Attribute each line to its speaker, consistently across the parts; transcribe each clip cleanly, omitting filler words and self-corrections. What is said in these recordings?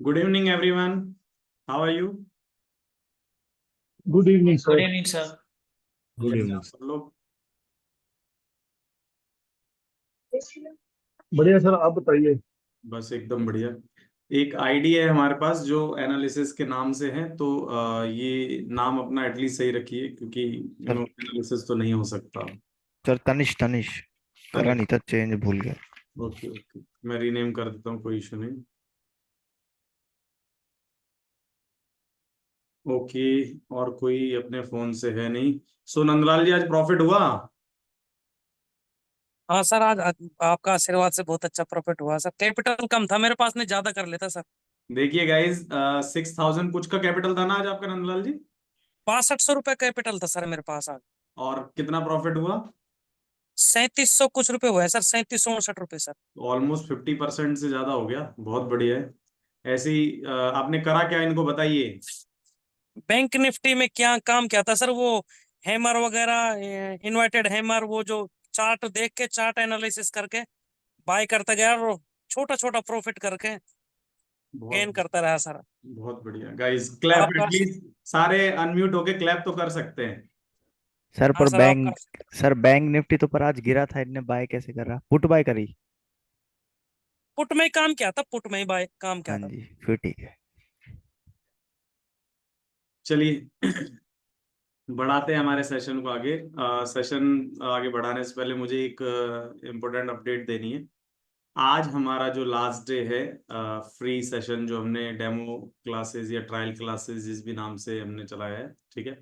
Speaker 1: Good evening, everyone. How are you?
Speaker 2: Good evening
Speaker 3: good
Speaker 2: sir.
Speaker 3: Evening sir.
Speaker 4: Good
Speaker 1: कैसे
Speaker 4: evening.
Speaker 1: आप सब लोग?
Speaker 2: बढ़िया सर, आप बताइए।
Speaker 1: बस एकदम बढ़िया। एक आईडी है हमारे पास जो एनालिसिस के नाम से है, तो ये नाम अपना एटलीस्ट सही रखिए, क्योंकि एनालिसिस तो नहीं हो सकता।
Speaker 4: सर तनिष तनिष करा नहीं था, चेंज भूल गया।
Speaker 1: ओके ओके, मैं रीनेम कर देता हूँ, कोई इशू नहीं। ओके, और कोई अपने फोन से है नहीं। सो नंदलाल जी, आज प्रॉफिट हुआ?
Speaker 3: हाँ सर, आज आपका आशीर्वाद से बहुत अच्छा प्रॉफिट हुआ सर। कैपिटल कम था मेरे पास, नहीं ज्यादा कर लेता सर।
Speaker 1: देखिए गाइज, 6,000 कुछ का कैपिटल था ना आज आपका, नंदलाल जी?
Speaker 3: 6500 रुपए कैपिटल था सर मेरे पास आज।
Speaker 1: और कितना प्रॉफिट हुआ?
Speaker 3: 3700 कुछ रुपए हुआ है सर, 3769 रुपए सर।
Speaker 1: ऑलमोस्ट 50% से ज्यादा हो गया, बहुत बढ़िया है। ऐसे ही आपने करा क्या, इनको बताइए।
Speaker 3: बैंक निफ्टी में क्या काम क्या था सर, वो हैमर वगैरह, इन्वर्टेड हैमर, वो जो चार्ट देख के, चार्ट एनालिसिस करके बाय करता गया और छोटा छोटा प्रॉफिट करके गेन
Speaker 1: बहुत
Speaker 3: करता रहा सर।
Speaker 1: बहुत बढ़िया गाइस, क्लैप
Speaker 3: आपका
Speaker 1: एटलीस्ट। सारे अनम्यूट होके क्लैप तो कर सकते हैं।
Speaker 4: सर
Speaker 3: हाँ
Speaker 4: पर
Speaker 3: सर आपका।
Speaker 4: बैंक निफ्टी तो पर आज गिरा था, इनने बाय कैसे करा? पुट बाय करी?
Speaker 3: पुट में ही काम क्या था, पुट में ही बाय काम
Speaker 4: हाँ
Speaker 3: क्या था।
Speaker 4: जी, फिर ठीक है।
Speaker 1: चलिए बढ़ाते हैं हमारे सेशन को आगे। सेशन आगे बढ़ाने से पहले मुझे एक इम्पोर्टेंट अपडेट देनी है। आज हमारा जो लास्ट डे है, फ्री सेशन, जो हमने डेमो क्लासेस या ट्रायल क्लासेस जिस भी नाम से हमने चलाया है, ठीक है।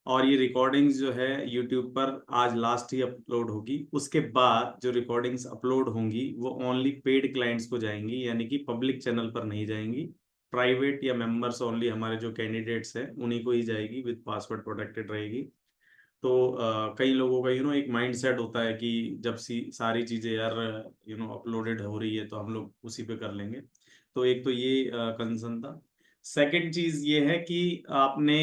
Speaker 1: और ये रिकॉर्डिंग्स जो है यूट्यूब पर आज लास्ट ही अपलोड होगी। उसके बाद जो रिकॉर्डिंग्स अपलोड होंगी वो ओनली पेड क्लाइंट्स को जाएंगी, यानी कि पब्लिक चैनल पर नहीं जाएंगी। प्राइवेट या मेंबर्स ओनली, हमारे जो कैंडिडेट्स हैं उन्हीं को ही जाएगी, विद पासवर्ड प्रोटेक्टेड रहेगी। तो कई लोगों का एक माइंड सेट होता है कि जब सारी चीज़ें यार अपलोडेड हो रही है तो हम लोग उसी पे कर लेंगे। तो एक तो ये कंसर्न था। सेकंड चीज़ ये है कि आपने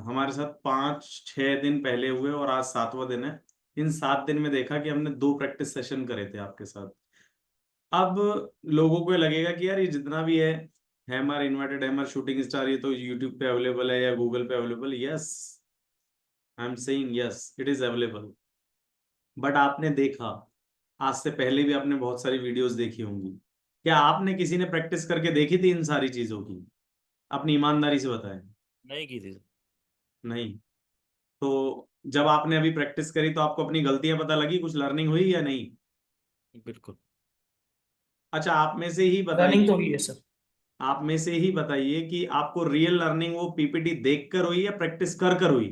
Speaker 1: हमारे साथ 5-6 दिन पहले हुए और आज 7वां दिन है। इन 7 दिन में देखा कि हमने 2 प्रैक्टिस सेशन करे थे आपके साथ। अब लोगों को लगेगा कि यार ये जितना भी है हमारा इन्वर्टेड हैमर, शूटिंग स्टार, ये तो यूट्यूब पे अवेलेबल है या गूगल पे available. Yes, I am saying yes, it is available. But आपने देखा, आज से पहले भी आपने बहुत सारी वीडियोस देखी होंगी। क्या आपने किसी ने प्रैक्टिस करके देखी थी इन सारी चीजों की? अपनी ईमानदारी से बताएं।
Speaker 4: नहीं की थी।
Speaker 1: नहीं। तो जब आपने अभी प्रैक्टिस करी तो आपको अपनी गलतियां पता लगी, कुछ लर्निंग हुई या नहीं?
Speaker 4: बिल्कुल।
Speaker 1: अच्छा, आप में से ही
Speaker 3: रनिंग तो
Speaker 1: बताइए।
Speaker 3: हुई है सर।
Speaker 1: आप में से ही बताइए कि आपको रियल लर्निंग वो पीपीटी देख कर हुई या प्रैक्टिस कर कर हुई?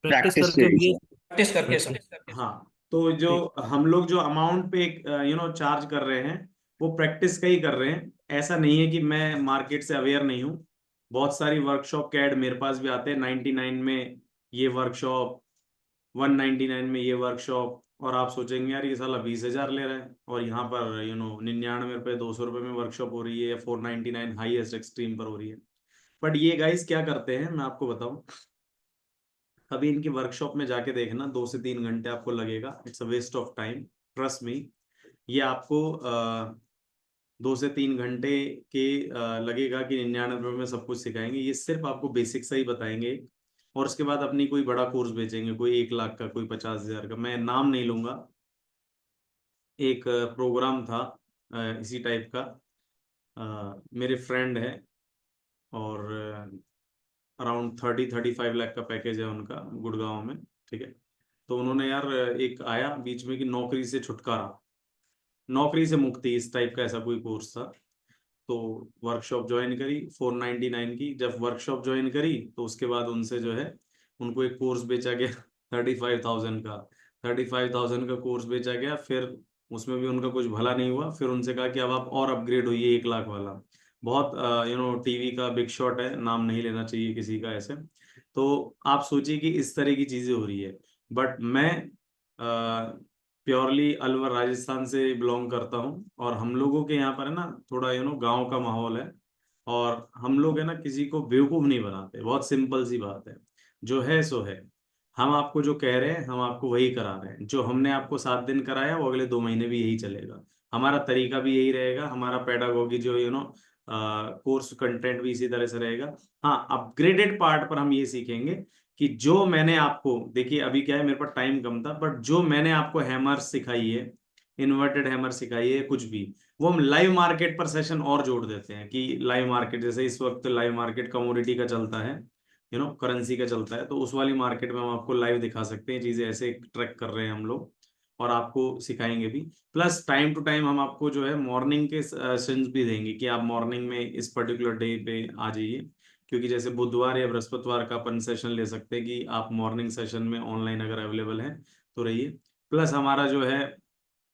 Speaker 4: प्रैक्टिस करके भी।
Speaker 3: प्रैक्टिस करके सर।
Speaker 1: हाँ, तो जो हम लोग जो अमाउंट पे चार्ज कर रहे हैं वो प्रैक्टिस का ही कर रहे हैं। ऐसा नहीं है कि मैं मार्केट से अवेयर नहीं हूँ। बहुत सारी वर्कशॉप के ऐड मेरे पास भी आते हैं, 99 में ये वर्कशॉप, 199 में ये वर्कशॉप। और आप सोचेंगे यार ये साला 20,000 ले रहा है, और यहाँ पर 99 रुपये, 200 रुपये में वर्कशॉप हो रही है, या 499 हाईएस्ट एक्सट्रीम पर हो रही है। बट ये गाइस क्या करते हैं मैं आपको बताऊं, कभी इनकी वर्कशॉप में जाके देखना, 2 से 3 घंटे आपको लगेगा, it's a waste of time, trust me. ये आपको 2 से 3 घंटे के लगेगा कि 99 रुपये में सब कुछ सिखाएंगे। ये सिर्फ आपको बेसिक सा ही बताएंगे, और उसके बाद अपनी कोई बड़ा कोर्स बेचेंगे, कोई 1 लाख का, कोई 50,000 का। मैं नाम नहीं लूंगा। एक प्रोग्राम था इसी टाइप का, मेरे फ्रेंड है, और अराउंड 30-35 लाख का पैकेज है उनका, गुड़गांव में, ठीक है। तो उन्होंने यार एक आया बीच में कि नौकरी से छुटकारा, नौकरी से मुक्ति, इस टाइप का ऐसा कोई कोर्स था। तो वर्कशॉप ज्वाइन करी 499 की। जब वर्कशॉप ज्वाइन करी तो उसके बाद उनसे जो है उनको एक कोर्स बेचा गया 35,000 का। 35,000 का कोर्स बेचा गया, फिर उसमें भी उनका कुछ भला नहीं हुआ। फिर उनसे कहा कि अब आप और अपग्रेड होइए 1 लाख वाला। बहुत टीवी का बिग शॉट है, नाम नहीं लेना चाहिए किसी का ऐसे। तो आप सोचिए कि इस तरह की चीजें हो रही है। बट मैं प्योरली अलवर राजस्थान से बिलोंग करता हूँ, और हम लोगों के यहाँ पर है ना थोड़ा गांव का माहौल है। और हम लोग है ना किसी को बेवकूफ नहीं बनाते, बहुत सिंपल सी बात है। जो है सो है। हम आपको जो कह रहे हैं हम आपको वही करा रहे हैं। जो हमने आपको 7 दिन कराया वो अगले 2 महीने भी यही चलेगा। हमारा तरीका भी यही रहेगा, हमारा पेडागोगी जो कोर्स कंटेंट भी इसी तरह से रहेगा। हाँ, अपग्रेडेड पार्ट पर हम ये सीखेंगे कि जो मैंने आपको, देखिए अभी क्या है मेरे पास टाइम कम था, बट जो मैंने आपको हैमर सिखाई है, इन्वर्टेड हैमर सिखाई है, कुछ भी, वो हम लाइव मार्केट पर सेशन और जोड़ देते हैं कि लाइव मार्केट, जैसे इस वक्त लाइव मार्केट कमोडिटी का चलता है, करेंसी का चलता है, तो उस वाली मार्केट में हम आपको लाइव दिखा सकते हैं चीजें, ऐसे ट्रैक कर रहे हैं हम लोग और आपको सिखाएंगे भी। प्लस टाइम टू टाइम हम आपको जो है मॉर्निंग के सेशंस भी देंगे कि आप मॉर्निंग में इस पर्टिकुलर डे पे आ जाइए, क्योंकि जैसे बुधवार या बृहस्पतिवार का अपन सेशन ले सकते हैं कि आप मॉर्निंग सेशन में ऑनलाइन अगर अवेलेबल है तो रहिए। प्लस हमारा जो है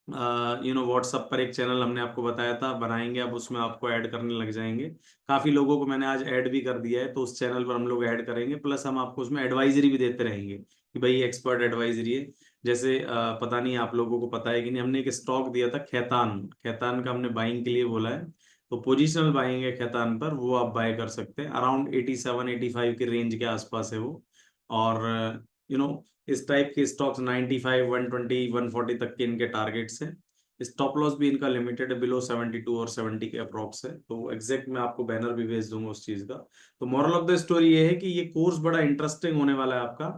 Speaker 1: व्हाट्सएप पर एक चैनल हमने आपको बताया था बनाएंगे, अब उसमें आपको ऐड करने लग जाएंगे। काफी लोगों को मैंने आज ऐड भी कर दिया है, तो उस चैनल पर हम लोग ऐड करेंगे। प्लस हम आपको उसमें एडवाइजरी भी देते रहेंगे कि भाई एक्सपर्ट एडवाइजरी है। जैसे पता नहीं आप लोगों को पता है कि नहीं, हमने एक स्टॉक दिया था खैतान, खैतान का हमने बाइंग के लिए बोला है, तो पोजिशनल बाइंग है खैतान पर, वो आप बाय कर सकते हैं। अराउंड 87-85 के रेंज के आसपास है वो। और यू नो इस टाइप के स्टॉक्स 95, 120, 140 तक के इनके टारगेट्स हैं। स्टॉप लॉस भी इनका लिमिटेड है, बिलो 72 और 70 के अप्रॉक्स है। तो एग्जैक्ट मैं आपको बैनर भी भेज दूंगा उस चीज का। तो मॉरल ऑफ द स्टोरी ये है कि ये कोर्स बड़ा इंटरेस्टिंग होने वाला है आपका।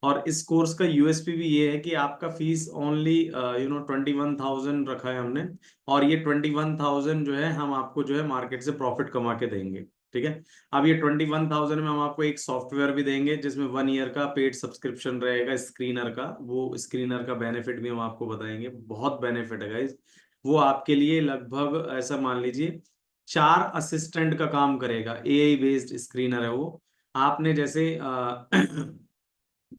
Speaker 1: और इस कोर्स का यूएसपी भी ये है कि आपका फीस ओनली 21,000 रखा है हमने, और ये 21,000 जो है हम आपको जो है मार्केट से प्रॉफिट कमा के देंगे। ठीक है। अब ये 21,000 में हम आपको एक सॉफ्टवेयर भी देंगे जिसमें 1 ईयर का पेड सब्सक्रिप्शन रहेगा स्क्रीनर का। वो स्क्रीनर का बेनिफिट भी हम आपको बताएंगे, बहुत बेनिफिट है गाइज। वो आपके लिए लगभग ऐसा मान लीजिए 4 असिस्टेंट का काम करेगा, एआई बेस्ड स्क्रीनर है वो। आपने जैसे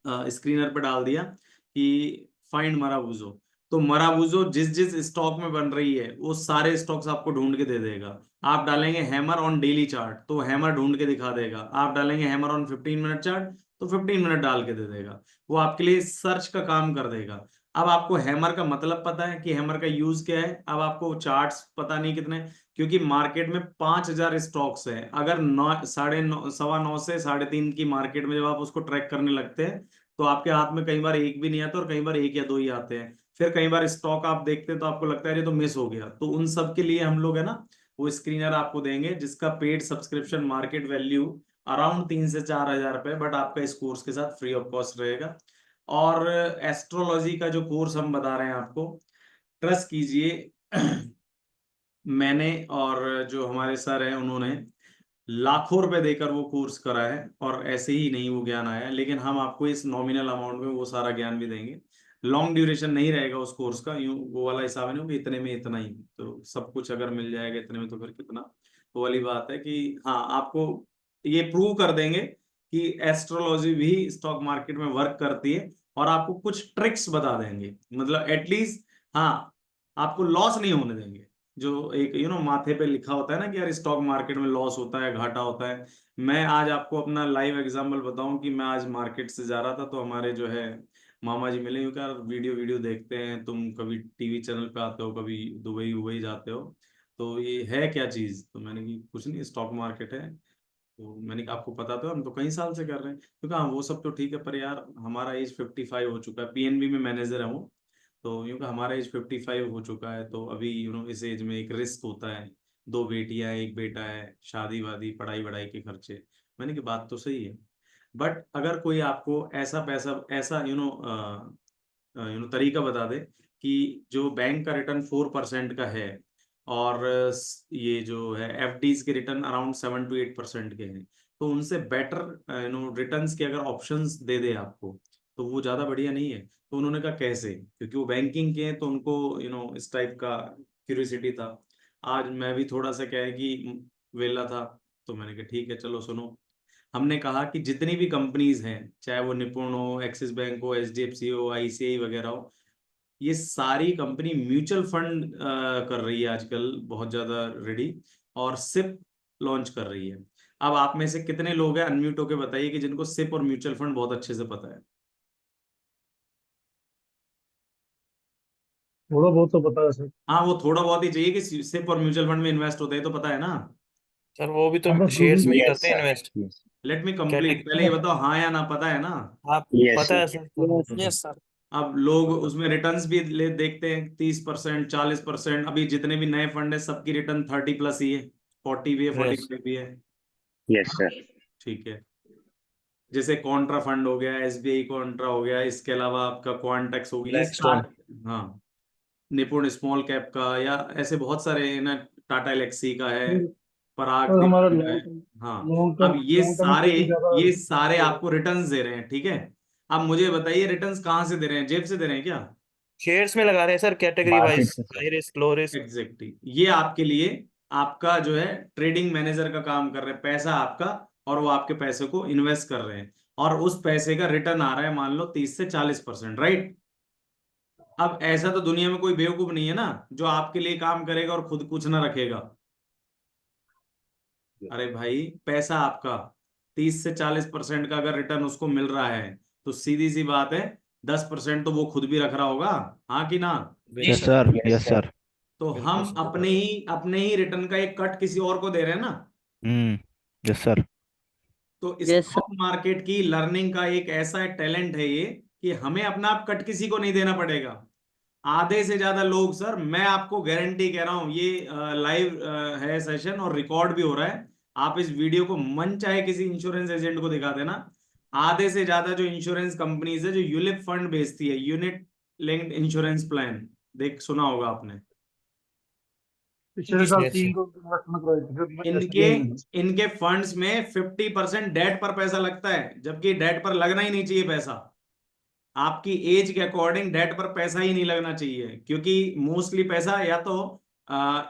Speaker 1: स्क्रीनर पे डाल दिया कि फाइंड मराबूजो, तो मराबूजो जिस जिस स्टॉक में बन रही है वो सारे स्टॉक्स आपको ढूंढ के दे देगा। आप डालेंगे हैमर ऑन डेली चार्ट तो हैमर ढूंढ के दिखा देगा। आप डालेंगे हैमर ऑन 15 मिनट चार्ट तो 15 मिनट डाल के दे देगा। वो आपके लिए सर्च का काम कर देगा। अब आपको हैमर का मतलब पता है कि हैमर का यूज क्या है, अब आपको चार्ट्स पता नहीं कितने, क्योंकि मार्केट में 5,000 स्टॉक्स हैं। अगर 9, 9:15 से 3:30 की मार्केट में जब आप उसको ट्रैक करने लगते हैं तो आपके हाथ में कई बार एक भी नहीं आता और कई बार एक या दो ही आते हैं। फिर कई बार स्टॉक आप देखते हैं तो आपको लगता है ये तो मिस हो गया। तो उन सब के लिए हम लोग है ना वो स्क्रीनर आपको देंगे जिसका paid subscription market value around 3 से 4 हज़ार रुपए, बट आपका इस कोर्स के साथ फ्री ऑफ कॉस्ट रहेगा। और एस्ट्रोलॉजी का जो कोर्स हम बता रहे हैं आपको, ट्रस्ट कीजिए मैंने और जो हमारे सर हैं उन्होंने लाखों रुपए देकर वो कोर्स करा है, और ऐसे ही नहीं वो ज्ञान आया है। लेकिन हम आपको इस नॉमिनल अमाउंट में वो सारा ज्ञान भी देंगे। लॉन्ग ड्यूरेशन नहीं रहेगा उस कोर्स का, यूं वो वाला हिसाब नहीं होगा इतने में इतना ही, तो सब कुछ अगर मिल जाएगा इतने में तो फिर कितना। वो वाली बात है कि हाँ, आपको ये प्रूव कर देंगे कि एस्ट्रोलॉजी भी स्टॉक मार्केट में वर्क करती है, और आपको कुछ ट्रिक्स बता देंगे, मतलब एटलीस्ट हाँ आपको लॉस नहीं होने देंगे। जो एक माथे पे लिखा होता है ना कि यार स्टॉक मार्केट में लॉस होता है, घाटा होता है। मैं आज आपको अपना लाइव एग्जांपल बताऊं कि मैं आज मार्केट से जा रहा था तो हमारे जो है मामा जी मिले, क्योंकि यार वीडियो वीडियो देखते हैं, तुम कभी टीवी चैनल पे आते हो, कभी दुबई उबई जाते हो, तो ये है क्या चीज। तो मैंने कि कुछ नहीं, स्टॉक मार्केट है। तो मैंने कहा आपको पता तो है, हम तो कई साल से कर रहे हैं। क्योंकि हाँ वो सब तो ठीक है, पर यार हमारा एज 55 हो चुका है, पीएनबी में मैनेजर है वो। तो यूँ कि हमारा एज 55 हो चुका है, तो अभी इस एज में एक रिस्क होता है, 2 बेटियां हैं, एक बेटा है, शादी वादी पढ़ाई वढ़ाई के खर्चे। मैंने की बात तो सही है, बट अगर कोई आपको ऐसा पैसा ऐसा तरीका बता दे कि जो बैंक का रिटर्न 4% का है, और ये जो है एफडीज के रिटर्न अराउंड 7 to 8% के हैं, तो उनसे बेटर रिटर्न्स के अगर ऑप्शंस दे दे आपको, तो वो ज्यादा बढ़िया नहीं है। तो उन्होंने कहा कैसे, क्योंकि वो बैंकिंग के हैं तो उनको इस टाइप का क्यूरियोसिटी था। आज मैं भी थोड़ा सा क्या है कि वेला था, तो मैंने कहा ठीक है चलो सुनो। हमने कहा कि जितनी भी कंपनीज हैं, चाहे वो निपुण हो, एक्सिस बैंक हो, एचडीएफसी हो, आईसीआई वगैरह हो, ये सारी कंपनी म्यूचुअल फंड कर रही है आजकल बहुत ज्यादा रेडी, और सिप लॉन्च कर रही है। अब आप में से कितने लोग हैं, अनम्यूट होके बताइए कि जिनको सिप और म्यूचुअल फंड बहुत अच्छे से पता है।
Speaker 2: थोड़ा बहुत तो पता है सर।
Speaker 1: हाँ, वो थोड़ा बहुत ही चाहिए कि सिप और म्यूचुअल फंड में इन्वेस्ट होते हैं, तो पता है ना।
Speaker 3: सर वो भी
Speaker 2: हाँ
Speaker 3: तो
Speaker 2: बस दो
Speaker 3: शेयर्स
Speaker 2: दिन
Speaker 3: में ही
Speaker 2: में।
Speaker 3: करते हैं इन्वेस्ट।
Speaker 1: लेट मी
Speaker 3: क्या
Speaker 1: कंप्लीट, पहले ये बताओ हाँ या ना, पता है ना।
Speaker 3: आप पता है सर? Yes sir.
Speaker 1: अब लोग उसमें रिटर्न्स भी देखते हैं 30%, 40%। अभी जितने भी नए फंड है सबकी रिटर्न 30+ ही है, 40 भी है,
Speaker 3: यस
Speaker 1: 45 भी है।
Speaker 5: Yes sir.
Speaker 1: ठीक है। जैसे कॉन्ट्रा फंड हो गया, एसबीआई कॉन्ट्रा हो गया, इसके अलावा आपका क्वांटेक्स हो गया, ये
Speaker 3: ब्लैकस्टोन।
Speaker 1: सारे, हाँ, निपुण स्मॉल कैप का, या ऐसे बहुत सारे है ना, टाटा एलेक्सी का है, पराग
Speaker 2: सर हमारा
Speaker 1: का है। हाँ, अब
Speaker 2: लॉन्ग टर्म इक्विटी ज्यादा।
Speaker 1: ये सारे आपको रिटर्न्स दे रहे हैं, ठीक है। अब मुझे बताइए रिटर्न्स कहाँ से दे रहे हैं, जेब से दे रहे हैं क्या?
Speaker 3: शेयर्स में लगा रहे हैं सर, कैटेगरी
Speaker 5: मार्केट
Speaker 3: वाइज,
Speaker 5: से sir.
Speaker 3: High risk, low risk.
Speaker 1: Exactly, ये आपके लिए आपका जो है ट्रेडिंग मैनेजर का काम कर रहे हैं, पैसा आपका, और वो आपके पैसे को इन्वेस्ट कर रहे हैं, और उस पैसे का रिटर्न आ रहा है मान लो 30 से 40%, राइट। अब ऐसा तो दुनिया में कोई बेवकूफ नहीं है ना जो आपके लिए काम करेगा और खुद कुछ ना रखेगा। अरे भाई, पैसा आपका 30 से 40% का अगर रिटर्न उसको मिल रहा है, तो सीधी सी बात है 10% तो वो खुद भी रख रहा होगा, हाँ कि ना?
Speaker 4: Yes sir,
Speaker 5: yes
Speaker 4: yes
Speaker 5: sir.
Speaker 4: Sir.
Speaker 1: तो
Speaker 3: बिल्कुल
Speaker 1: हम
Speaker 3: सर।
Speaker 1: अपने ही रिटर्न का एक कट किसी और को दे रहे हैं ना।
Speaker 4: हम्म। Yes sir.
Speaker 1: तो
Speaker 6: यस सर।
Speaker 1: स्टॉक मार्केट की लर्निंग का एक ऐसा टैलेंट है ये, कि हमें अपना आप कट किसी को नहीं देना पड़ेगा। आधे से ज्यादा लोग, सर मैं आपको गारंटी कह रहा हूं, ये लाइव है सेशन और रिकॉर्ड भी हो रहा है, आप इस वीडियो को मन चाहे किसी इंश्योरेंस एजेंट को दिखा देना। आधे से ज्यादा जो इंश्योरेंस कंपनीज है जो यूलिप फंड बेचती है, यूनिट लिंक्ड इंश्योरेंस प्लान, देख सुना होगा आपने,
Speaker 2: पिछले साल
Speaker 3: यस
Speaker 2: 3
Speaker 3: सर।
Speaker 2: करोड़ इन्वेस्टमेंट कराई थी फिर
Speaker 1: इनके
Speaker 2: एसबीआई में।
Speaker 1: इनके फंड्स में 50% डेट पर पैसा लगता है, जबकि डेट पर लगना ही नहीं चाहिए पैसा। आपकी एज के अकॉर्डिंग डेट पर पैसा ही नहीं लगना चाहिए, क्योंकि मोस्टली पैसा या तो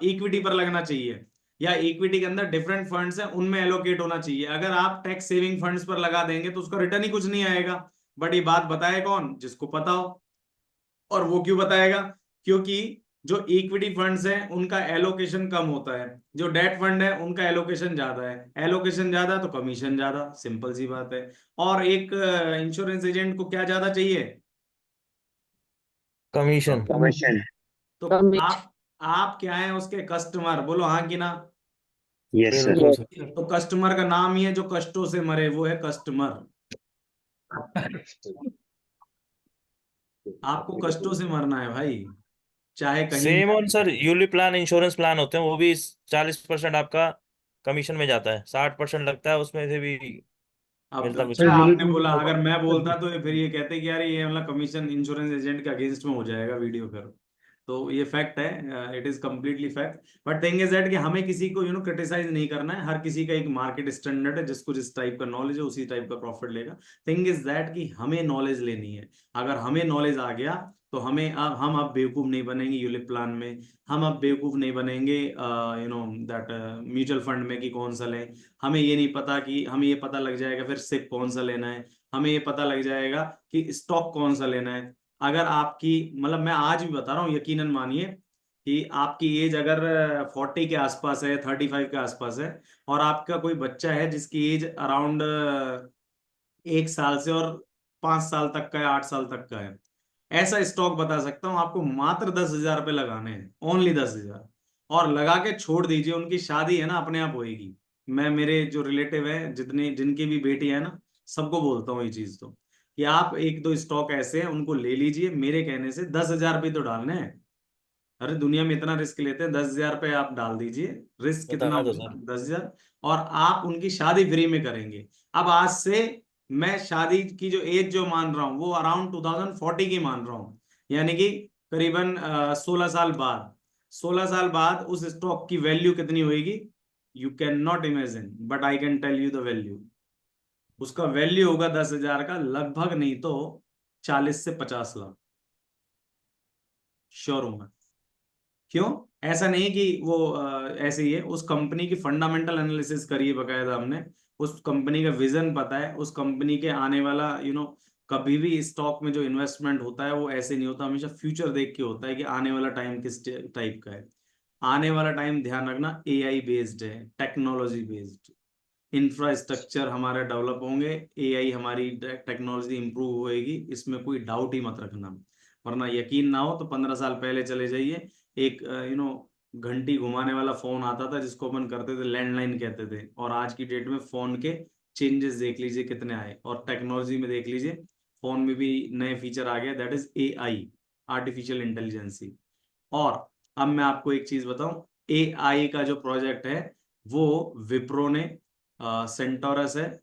Speaker 1: इक्विटी पर लगना चाहिए, या इक्विटी के अंदर डिफरेंट फंड्स हैं उनमें एलोकेट होना चाहिए। अगर आप टैक्स सेविंग फंड्स पर लगा देंगे तो उसका रिटर्न ही कुछ नहीं आएगा। बट ये बात बताए कौन? जिसको पता हो। और वो क्यों बताएगा? क्योंकि जो इक्विटी फंड्स हैं उनका एलोकेशन कम होता है, जो डेट फंड है उनका एलोकेशन ज्यादा है, एलोकेशन ज्यादा तो कमीशन ज्यादा, सिंपल सी बात है। और एक इंश्योरेंस एजेंट को क्या ज्यादा चाहिए?
Speaker 3: कमीशन।
Speaker 5: कमीशन।
Speaker 1: तो
Speaker 6: कमीशन।
Speaker 1: आप क्या है उसके कस्टमर, बोलो हाँ कि ना?
Speaker 5: Yes sir.
Speaker 3: बिल्कुल सर।
Speaker 1: तो कस्टमर का नाम ही है जो कष्टों से मरे, वो है कस्टमर। आपको कष्टों से मरना है भाई, चाहे कहीं
Speaker 3: सेम ऑन
Speaker 1: भी।
Speaker 3: Sir, ULIP plan, insurance plan होते हैं, वो भी 40% आपका कमीशन में जाता है, 60% लगता है, उसमें से भी
Speaker 1: अब
Speaker 3: मिलता कुछ
Speaker 1: अच्छा,
Speaker 2: सर
Speaker 3: नहीं।
Speaker 2: यूलिप
Speaker 1: आपने
Speaker 2: में
Speaker 1: बोला,
Speaker 2: बताओ।
Speaker 1: अगर मैं बोलता तो फिर ये कहते कि यार ये मतलब कमीशन इंश्योरेंस एजेंट के अगेंस्ट में हो जाएगा वीडियो फिर। तो ये फैक्ट है, it is completely fact. But thing is that कि हमें किसी को क्रिटिसाइज नहीं करना है, हर किसी का एक मार्केट स्टैंडर्ड है, जिसको जिस टाइप का नॉलेज है उसी टाइप का प्रॉफिट लेगा। थिंग इज दैट कि हमें नॉलेज लेनी है। अगर हमें नॉलेज आ गया तो हम अब बेवकूफ नहीं बनेंगे यूलिप प्लान में, हम अब बेवकूफ नहीं बनेंगे दैट म्यूचुअल फंड में कि कौन सा लें। हमें ये नहीं पता कि हमें ये पता लग जाएगा फिर सिप कौन सा लेना है, हमें ये पता लग जाएगा कि स्टॉक कौन सा लेना है। अगर आपकी, मतलब मैं आज भी बता रहा हूँ, यकीनन मानिए कि आपकी एज अगर 40 के आसपास है, 35 के आसपास है, और आपका कोई बच्चा है जिसकी एज अराउंड 1 साल से और 5 साल तक का है, 8 साल तक का है, ऐसा स्टॉक बता सकता हूँ आपको, मात्र 10,000 रुपये लगाने हैं, ओनली 10,000। और लगा के छोड़ दीजिए, उनकी शादी है ना अपने आप होएगी। मैं मेरे जो रिलेटिव है, जितने जिनकी भी बेटी है ना, सबको बोलता हूँ ये चीज, तो कि आप एक दो स्टॉक ऐसे हैं उनको ले लीजिए, मेरे कहने से 10,000 रुपये तो डालने हैं। अरे दुनिया में इतना रिस्क लेते हैं, 10,000 रुपये आप डाल दीजिए। रिस्क कितना
Speaker 3: बता दो
Speaker 1: होगा?
Speaker 3: सर।
Speaker 1: 10,000। और आप उनकी शादी फ्री में करेंगे। अब आज से मैं शादी की जो एज जो मान रहा हूँ वो अराउंड 2040 की मान रहा हूँ, यानी कि करीबन 16 साल बाद। 16 साल बाद उस स्टॉक की वैल्यू कितनी होगी? You can not imagine, but I can tell you the value. उसका वैल्यू होगा 10,000 का लगभग नहीं तो 40 से 50 लाख। श्योर हूं मैं। क्यों? ऐसा नहीं कि वो ऐसे ही है, उस कंपनी की फंडामेंटल एनालिसिस करिए बकायदा हमने, उस कंपनी का विजन पता है, उस कंपनी के आने वाला कभी भी स्टॉक में जो इन्वेस्टमेंट होता है वो ऐसे नहीं होता, हमेशा फ्यूचर देख के होता है कि आने वाला टाइम किस टाइप का है। आने वाला टाइम, ध्यान रखना, एआई बेस्ड है, टेक्नोलॉजी बेस्ड। इंफ्रास्ट्रक्चर हमारे डेवलप होंगे, एआई हमारी टेक्नोलॉजी इंप्रूव होएगी, इसमें कोई डाउट ही मत रखना। वरना यकीन ना हो तो 15 साल पहले चले जाइए, एक घंटी घुमाने वाला फोन आता था जिसको अपन करते थे लैंडलाइन कहते थे, और आज की डेट में फोन के चेंजेस देख लीजिए कितने आए, और टेक्नोलॉजी में देख लीजिए फोन में भी नए फीचर आ गया, that is AI, artificial intelligence. और अब मैं आपको एक चीज बताऊं, AI का जो प्रोजेक्ट है वो विप्रो ने, सेंटोरस है,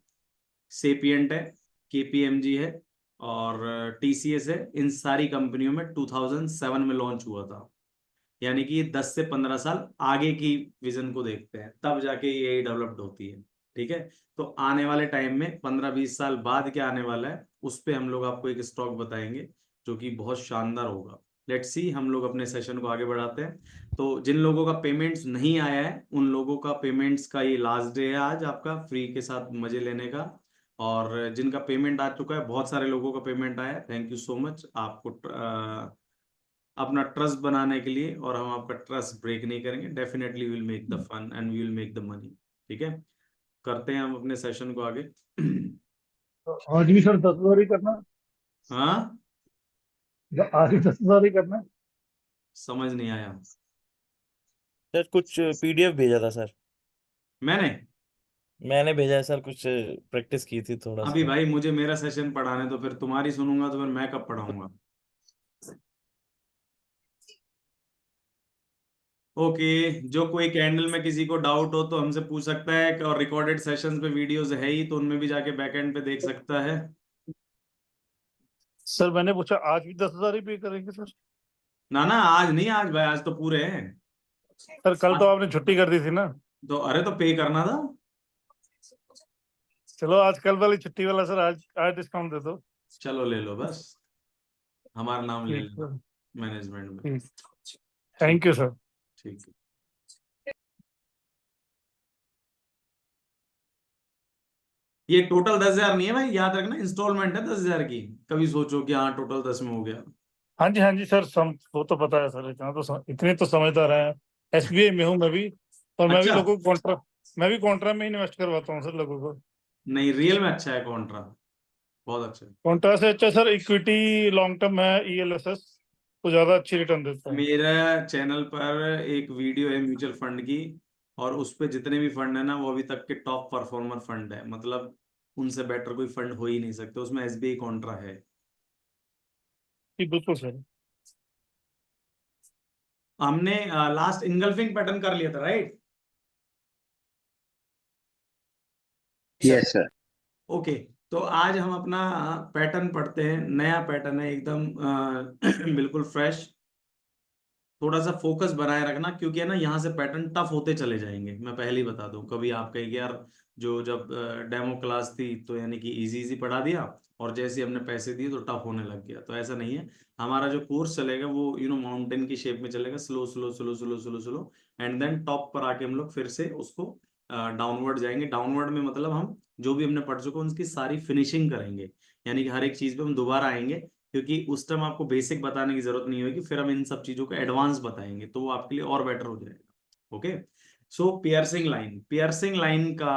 Speaker 1: सेपिएंट है, KPMG है और TCS है, इन सारी कंपनियों में 2007 में लॉन्च हुआ था। यानी कि 10 से 15 साल आगे की विजन को देखते हैं, तब जाके ये डेवलप्ड होती है। ठीक है, तो आने वाले टाइम में 15-20 साल बाद क्या आने वाला है उस पे हम लोग आपको एक स्टॉक बताएंगे जो कि बहुत शानदार होगा। लेट्स सी, हम लोग अपने सेशन को आगे बढ़ाते हैं। तो जिन लोगों का पेमेंट्स नहीं आया है उन लोगों का पेमेंट्स का ये लास्ट डे है आज, आपका फ्री के साथ मजे लेने का। और जिनका पेमेंट आ चुका है, बहुत सारे लोगों का पेमेंट आया है, थैंक यू सो मच आपको अपना ट्रस्ट बनाने के लिए। और हम आपका ट्रस्ट ब्रेक नहीं करेंगे, definitely will make the fun and we will make the money. ठीक है, करते हैं हम अपने सेशन को आगे।
Speaker 2: तो आज भी सर 10,000 ही करना
Speaker 1: हाँ,
Speaker 2: है? आज ही 10,000 ही करना है?
Speaker 1: समझ नहीं आया।
Speaker 6: सर कुछ PDF भेजा था सर।
Speaker 1: मैंने
Speaker 6: मैंने भेजा है सर, कुछ प्रैक्टिस की थी थोड़ा
Speaker 1: अभी
Speaker 6: सा।
Speaker 1: भाई मुझे मेरा सेशन पढ़ाने, तो फिर तुम्हारी सुनूंगा तो फिर मैं कब पढ़ाऊंगा। ओके, जो कोई कैंडल में किसी को डाउट हो तो हमसे पूछ सकता है, और रिकॉर्डेड सेशंस पे वीडियोस है ही, तो उनमें भी जाके बैकएंड पे देख सकता है।
Speaker 2: सर मैंने पूछा आज भी 10,000 ही पे करेंगे सर?
Speaker 1: ना ना, आज नहीं, आज भाई आज तो पूरे हैं।
Speaker 2: सर कल तो आपने छुट्टी कर दी थी ना?
Speaker 1: तो अरे तो पे करना था।
Speaker 2: चलो आज कल वाली छुट्टी वाला सर, आज आज डिस्काउंट दे दो।
Speaker 1: चलो ले लो, बस हमारा नाम ले
Speaker 2: ठीक
Speaker 1: लेना
Speaker 2: सर,
Speaker 1: मैनेजमेंट में।
Speaker 2: ठीक।
Speaker 1: ठीक,
Speaker 2: थैंक यू सर।
Speaker 1: ठीक है। ये टोटल 10,000 नहीं है भाई, याद रखना, इंस्टॉलमेंट है 10,000 की। कभी सोचो कि हाँ टोटल 10 में हो गया।
Speaker 2: हाँ जी सर, वो तो पता है सर, इतना तो इतने तो समझदार हैं। SBI में हूँ मैं भी, और मैं भी
Speaker 1: अच्छा,
Speaker 2: लोगों को कॉन्ट्रा मैं भी कॉन्ट्रा में इन्वेस्ट करवाता हूँ सर लोगों को।
Speaker 1: नहीं रियल में अच्छा है कॉन्ट्रा, बहुत अच्छा है।
Speaker 2: कॉन्ट्रा से अच्छा सर इक्विटी लॉन्ग टर्म है, ELSS तो ज्यादा अच्छी रिटर्न देता है।
Speaker 1: मेरा चैनल पर एक वीडियो है म्यूचुअल फंड की, और उस पे जितने भी फंड है ना वो अभी तक के टॉप परफॉर्मर फंड है, मतलब उनसे बेटर कोई फंड हो ही नहीं सकते, उसमें SBI कॉन्ट्रा है।
Speaker 2: जी बिल्कुल सर।
Speaker 1: हमने लास्ट इनगल्फिंग पैटर्न कर लिया था, राइट?
Speaker 5: Yes, sir.
Speaker 1: ओके, तो आज हम अपना पैटर्न पढ़ते हैं। नया पैटर्न है एकदम बिल्कुल फ्रेश। थोड़ा सा फोकस बनाए रखना, क्योंकि है ना यहाँ से पैटर्न टफ होते चले जाएंगे। मैं पहले ही बता दूं, कभी आप कहेंगे यार जो जब डेमो क्लास थी तो यानी कि इजी इजी पढ़ा दिया, और जैसे ही हमने पैसे दिए तो टफ होने लग गया। तो ऐसा नहीं है, हमारा जो कोर्स चलेगा वो माउंटेन की शेप में चलेगा, slow slow slow slow slow slow, and then top पर आके हम लोग फिर से उसको डाउनवर्ड जाएंगे। डाउनवर्ड में मतलब हम जो भी हमने पढ़ चुके उनकी सारी फिनिशिंग करेंगे, यानी कि हर एक चीज पे हम दोबारा आएंगे, क्योंकि उस टाइम आपको बेसिक बताने की जरूरत नहीं होगी, फिर हम इन सब चीजों को एडवांस बताएंगे तो वो आपके लिए और बेटर हो जाएगा। ओके, सो पियर्सिंग लाइन का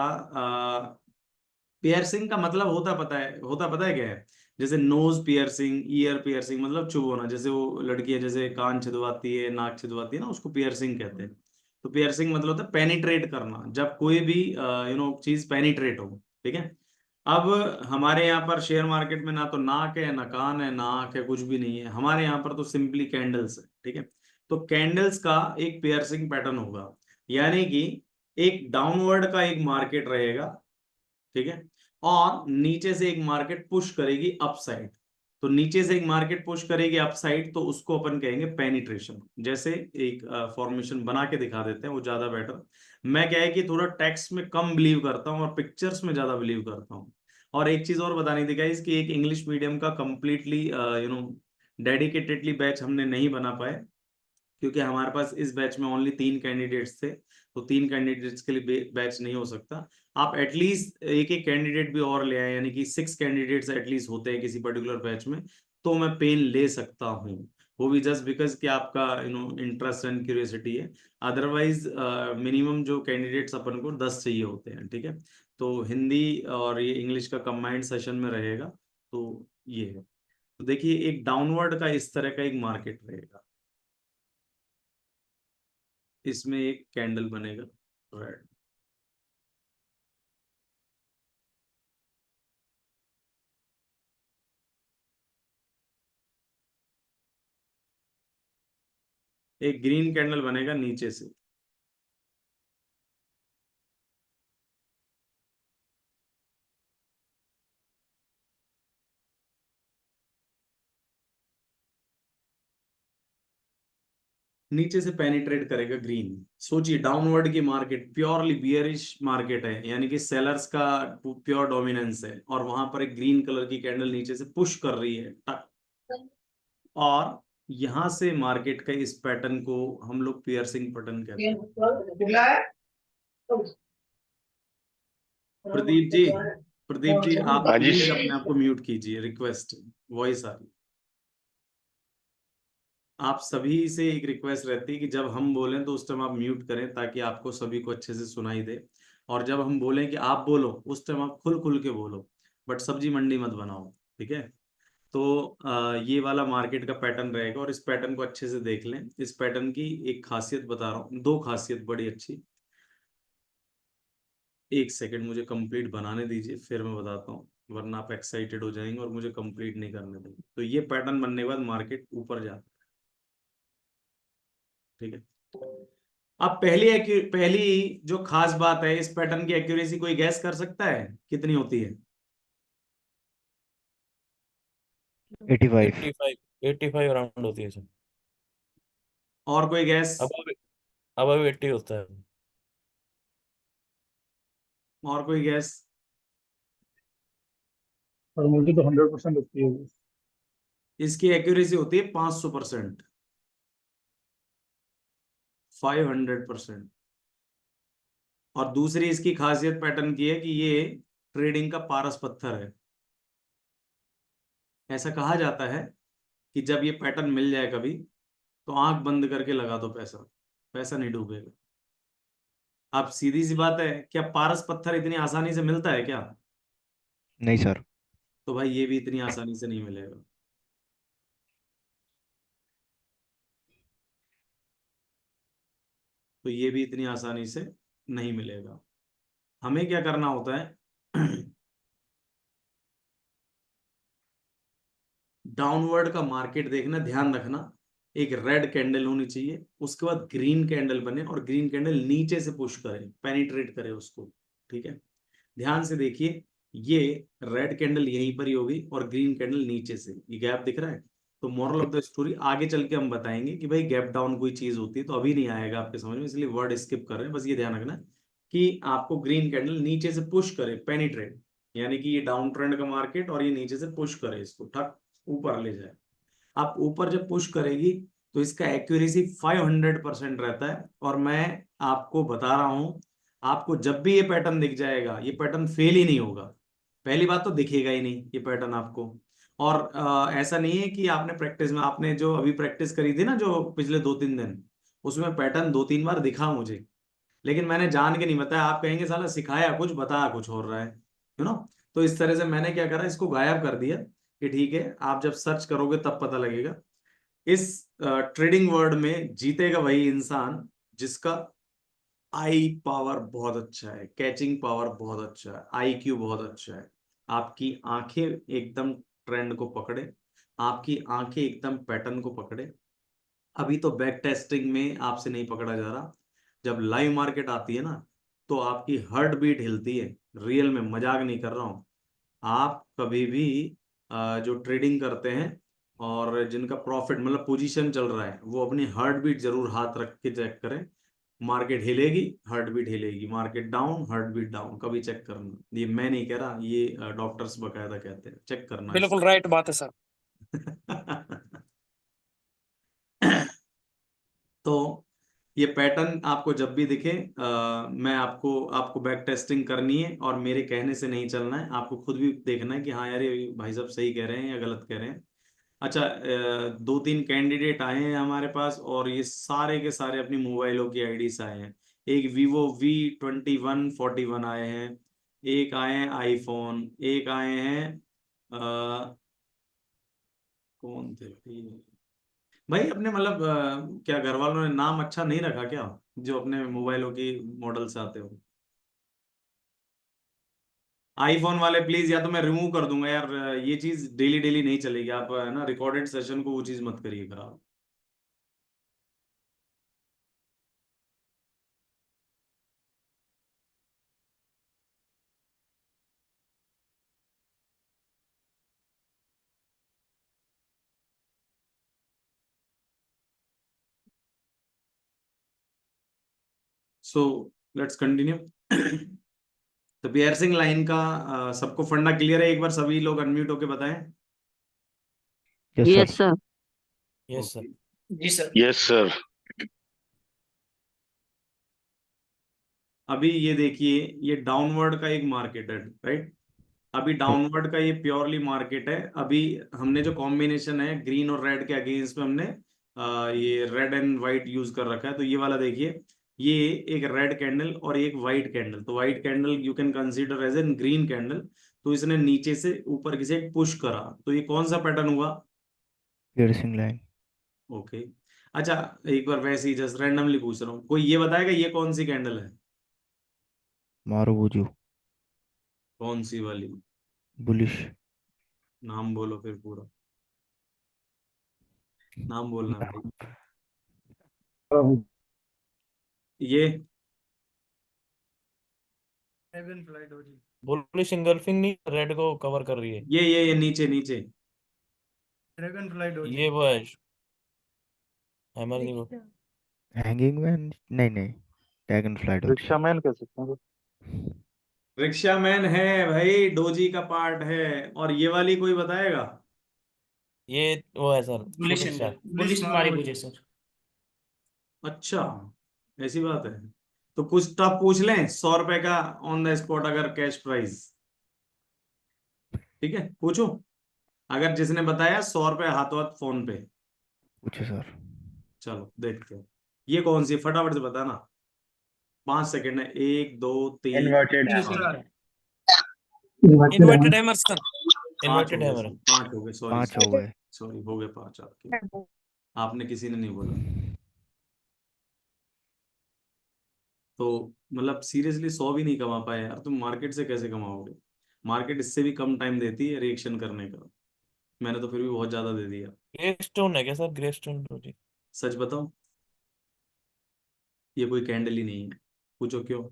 Speaker 1: पियर्सिंग का मतलब होता पता है क्या है? जैसे नोज पियर्सिंग, ईयर पियर्सिंग, मतलब चुभ होना, जैसे वो लड़कियां जैसे कान छिदवाती है, नाक छिदवाती है ना, उसको पियर्सिंग कहते हैं। तो पियर्सिंग मतलब होता है पेनिट्रेट करना, जब कोई भी चीज पेनिट्रेट हो। ठीक है, अब हमारे यहाँ पर शेयर मार्केट में ना तो नाक है, ना कान है, ना आंख है, कुछ भी नहीं है। हमारे यहाँ पर तो सिंपली कैंडल्स है। ठीक है, तो कैंडल्स का एक पियर्सिंग पैटर्न होगा, यानी कि एक डाउनवर्ड का एक मार्केट रहेगा। ठीक है, और नीचे से एक मार्केट पुश करेगी अपसाइड। तो नीचे से एक मार्केट पुश करेगी अपसाइड, तो उसको अपन कहेंगे पेनिट्रेशन। जैसे एक फॉर्मेशन बना के दिखा देते हैं, वो ज्यादा बेटर। मैं क्या है कि थोड़ा टेक्स्ट में कम बिलीव करता हूँ और पिक्चर्स में ज्यादा बिलीव करता हूँ। और एक चीज और बतानी थी गाइस, कि एक इंग्लिश मीडियम का कंप्लीटली डेडिकेटेडली बैच हमने नहीं बना पाए, क्योंकि हमारे पास इस बैच में ओनली 3 कैंडिडेट्स थे। तो 3 कैंडिडेट्स के लिए बैच नहीं हो सकता। आप एटलीस्ट एक एक कैंडिडेट भी और ले आए, यानी कि 6 कैंडिडेट्स एटलीस्ट होते हैं किसी पर्टिकुलर बैच में, तो मैं पेन ले सकता हूँ। वो भी जस्ट बिकॉज कि आपका इंटरेस्ट एंड क्यूरियोसिटी है। अदरवाइज मिनिमम जो कैंडिडेट्स अपन को 10 चाहिए होते हैं। ठीक है, तो हिंदी और ये इंग्लिश का कंबाइंड सेशन में रहेगा। तो ये है, तो देखिए एक डाउनवर्ड का इस तरह का एक मार्केट रहेगा, इसमें एक कैंडल बनेगा रेड। एक ग्रीन कैंडल बनेगा नीचे से, नीचे से पेनिट्रेट करेगा ग्रीन। सोचिए डाउनवर्ड की मार्केट प्योरली बियरिश मार्केट है, यानी कि सेलर्स का प्योर डोमिनेंस है, और वहां पर एक ग्रीन कलर की कैंडल नीचे से पुश कर रही है टक, और यहां से मार्केट का इस पैटर्न को हम लोग पियर्सिंग पैटर्न कहते हैं। प्रदीप जी, प्रदीप जी आप
Speaker 5: हाँ जी।
Speaker 1: प्लीज अपने आप को म्यूट कीजिए, रिक्वेस्ट, वॉइस आ रही। आप सभी से एक रिक्वेस्ट रहती है कि जब हम बोलें तो उस टाइम आप म्यूट करें, ताकि आपको सभी को अच्छे से सुनाई दे, और जब हम बोलें कि आप बोलो उस टाइम आप खुल खुल के बोलो, बट सब्जी मंडी मत बनाओ, ठीक है। तो ये वाला मार्केट का पैटर्न रहेगा, और इस पैटर्न को अच्छे से देख लें। इस पैटर्न की एक खासियत बता रहा हूँ, दो खासियत बड़ी अच्छी। एक सेकंड मुझे कंप्लीट बनाने दीजिए, फिर मैं बताता हूँ, वरना आप एक्साइटेड हो जाएंगे और मुझे कंप्लीट नहीं करने देंगे। तो ये पैटर्न बनने के बाद मार्केट ऊपर जाता है, ठीक है। अब पहली जो खास बात है, इस पैटर्न की एक्यूरेसी कोई गैस कर सकता है कितनी होती है?
Speaker 4: 85।
Speaker 6: 85 85 राउंड होती है सर।
Speaker 1: और कोई गैस?
Speaker 6: अब 80 होता है।
Speaker 1: और कोई गैस?
Speaker 2: और मुझे तो 100% लगती है।
Speaker 1: इसकी एक्यूरेसी होती है 500%, 500%। और दूसरी इसकी खासियत पैटर्न की है कि ये ट्रेडिंग का पारस पत्थर है। ऐसा कहा जाता है कि जब ये पैटर्न मिल जाए कभी, तो आंख बंद करके लगा दो पैसा, पैसा नहीं डूबेगा। अब सीधी सी बात है, क्या पारस पत्थर इतनी आसानी से मिलता है क्या?
Speaker 4: नहीं सर।
Speaker 1: तो भाई ये भी इतनी आसानी से नहीं मिलेगा। तो ये भी इतनी आसानी से नहीं मिलेगा। हमें क्या करना होता है, डाउनवर्ड का मार्केट देखना, ध्यान रखना, एक रेड कैंडल होनी चाहिए, उसके बाद ग्रीन कैंडल बने, और ग्रीन कैंडल नीचे से पुश करे, पेनिट्रेट करे उसको, ठीक है। ध्यान से देखिए, ये रेड कैंडल यहीं पर ही होगी और ग्रीन कैंडल नीचे से, ये गैप दिख रहा है। तो मॉरल ऑफ द स्टोरी आगे चल के हम बताएंगे कि भाई गैप डाउन कोई चीज होती है, तो अभी नहीं आएगा आपके समझ में, इसलिए वर्ड स्किप कर रहे हैं। बस ये ध्यान रखना कि आपको ग्रीन कैंडल नीचे से पुश करे, पेनिट्रेट, यानी कि ये डाउन ट्रेंड का मार्केट, और ये नीचे से पुश करे, इसको ठक ऊपर ले जाए। आप ऊपर जब पुश करेगी तो इसका एक्यूरेसी 500% रहता है, और मैं आपको बता रहा हूं, आपको जब भी ये पैटर्न दिख जाएगा, ये पैटर्न फेल ही नहीं होगा। पहली बात तो दिखेगा ही नहीं ये पैटर्न आपको। और ऐसा नहीं है कि आपने प्रैक्टिस में, आपने जो अभी प्रैक्टिस करी थी ना जो पिछले 2-3 दिन, उसमें पैटर्न 2-3 बार दिखा मुझे, लेकिन मैंने जान के नहीं बताया। आप कहेंगे साला सिखाया कुछ बताया कुछ हो रहा है, यू नो। तो इस तरह से मैंने क्या करा, इसको गायब कर दिया कि ठीक है, आप जब सर्च करोगे तब पता लगेगा। इस ट्रेडिंग वर्ल्ड में जीतेगा वही इंसान जिसका आई पावर बहुत अच्छा है, कैचिंग पावर बहुत अच्छा है, IQ बहुत अच्छा है, आपकी आंखें एकदम ट्रेंड को पकड़े, आपकी आंखें एकदम पैटर्न को पकड़े। अभी तो बैक टेस्टिंग में आपसे नहीं पकड़ा जा रहा, जब लाइव मार्केट आती है ना, तो आपकी हार्ट बीट हिलती है, रियल में, मजाक नहीं कर रहा हूं। आप कभी भी जो ट्रेडिंग करते हैं और जिनका प्रॉफिट मतलब पोजीशन चल रहा है, वो अपनी हार्ट बीट जरूर हाथ रख के चेक करें। मार्केट हिलेगी, हार्ट बीट हिलेगी, market down, heart beat down, कभी चेक करना। ये मैं नहीं कह रहा, ये डॉक्टर्स बकायदा कहते हैं, चेक करना
Speaker 3: बिल्कुल राइट बात है सर।
Speaker 1: तो ये पैटर्न आपको जब भी दिखे, मैं आपको आपको बैक टेस्टिंग करनी है, और मेरे कहने से नहीं चलना है, आपको खुद भी देखना है कि हाँ यार ये भाई साहब सही कह रहे हैं या गलत कह रहे हैं। अच्छा, 2-3 कैंडिडेट आए हैं हमारे पास, और ये सारे के सारे अपनी मोबाइलों की आईडी आए हैं। एक Vivo V2141 आए हैं, एक आए हैं आईफोन, एक आए हैं कौन थे भाई? भाई अपने मतलब क्या घर वालों ने नाम अच्छा नहीं रखा क्या, जो अपने मोबाइलों की मॉडल से आते हो? आईफोन वाले प्लीज, या तो मैं रिमूव कर दूंगा यार, ये चीज डेली डेली नहीं चलेगी। आप है ना, रिकॉर्डेड सेशन को वो चीज मत करिए खराब। So let's continue. तो पियर्सिंग लाइन का सबको फंडा क्लियर है? एक बार सभी लोग अनम्यूट होके बताएं।
Speaker 4: Yes sir.
Speaker 7: Sir.
Speaker 6: Yes sir.
Speaker 3: जी सर।
Speaker 5: Yes, sir.
Speaker 1: अभी ये देखिए, ये डाउनवर्ड का एक मार्केट है, राइट? अभी डाउनवर्ड का ये प्योरली मार्केट है। अभी हमने जो कॉम्बिनेशन है ग्रीन और रेड के अगेंस्ट में हमने ये रेड एंड व्हाइट यूज कर रखा है। तो ये वाला देखिए, ये एक रेड कैंडल और एक व्हाइट कैंडल। तो white candle you can consider as an green candle. तो इसने नीचे से ऊपर की साइड पुश करा, तो ये कौन सा पैटर्न हुआ?
Speaker 4: Piercing line.
Speaker 1: ओके। अच्छा, एक बार वैसे ही जस्ट रैंडमली पूछ रहा हूँ, कोई ये बताएगा ये कौन सी कैंडल है?
Speaker 4: मारुबुजू।
Speaker 1: कौन सी वाली?
Speaker 4: बुलिश।
Speaker 1: नाम बोलो फिर पूरा, नाम बोलना भाई। ये
Speaker 6: बुलिश इंगल्फिंग नहीं, रेड को कवर कर रही है।
Speaker 1: ये नीचे नीचे
Speaker 6: ये वो है, हैमर नहीं वो।
Speaker 4: हैंगिंग मैन नहीं नहीं, dragon fly doji.
Speaker 2: Rickshaw man कह सकते हैं।
Speaker 1: रिक्शा मैन है भाई, डोजी का पार्ट है। और ये वाली कोई बताएगा?
Speaker 6: ये वो है sir,
Speaker 3: bullish
Speaker 6: shooting star.
Speaker 3: Bullish मारी मुझे सर।
Speaker 1: अच्छा, ऐसी बात है। तो कुछ टफ पूछ लें, 100 रुपए का ऑन द स्पॉट अगर कैश प्राइज। ठीक है, पूछो। अगर जिसने बताया 100 रुपए हाथों हाथ फोन पे।
Speaker 4: पूछो सर।
Speaker 1: चलो देखते हैं, ये कौन सी, फटाफट से बताना। 5 सेकंड है, 1 2 3।
Speaker 5: Inverted hammer.
Speaker 3: Inverted hammer sir.
Speaker 6: Inverted hammer.
Speaker 1: 5 हो गए, सॉरी
Speaker 4: 5 हो गए।
Speaker 1: सॉरी, हो गए 5 आपके। आपने किसी ने नहीं बोला। तो मतलब सीरियसली 100 भी नहीं कमा पाए यार, तुम मार्केट से कैसे कमाओगे? मार्केट इससे भी कम टाइम देती है रिएक्शन करने का। मैंने तो फिर भी बहुत ज्यादा दे दिया।
Speaker 6: ग्रे स्टोन है क्या सर? Grey stone doji.
Speaker 1: सच बताओ, ये कोई कैंडल ही नहीं है। पूछो क्यों?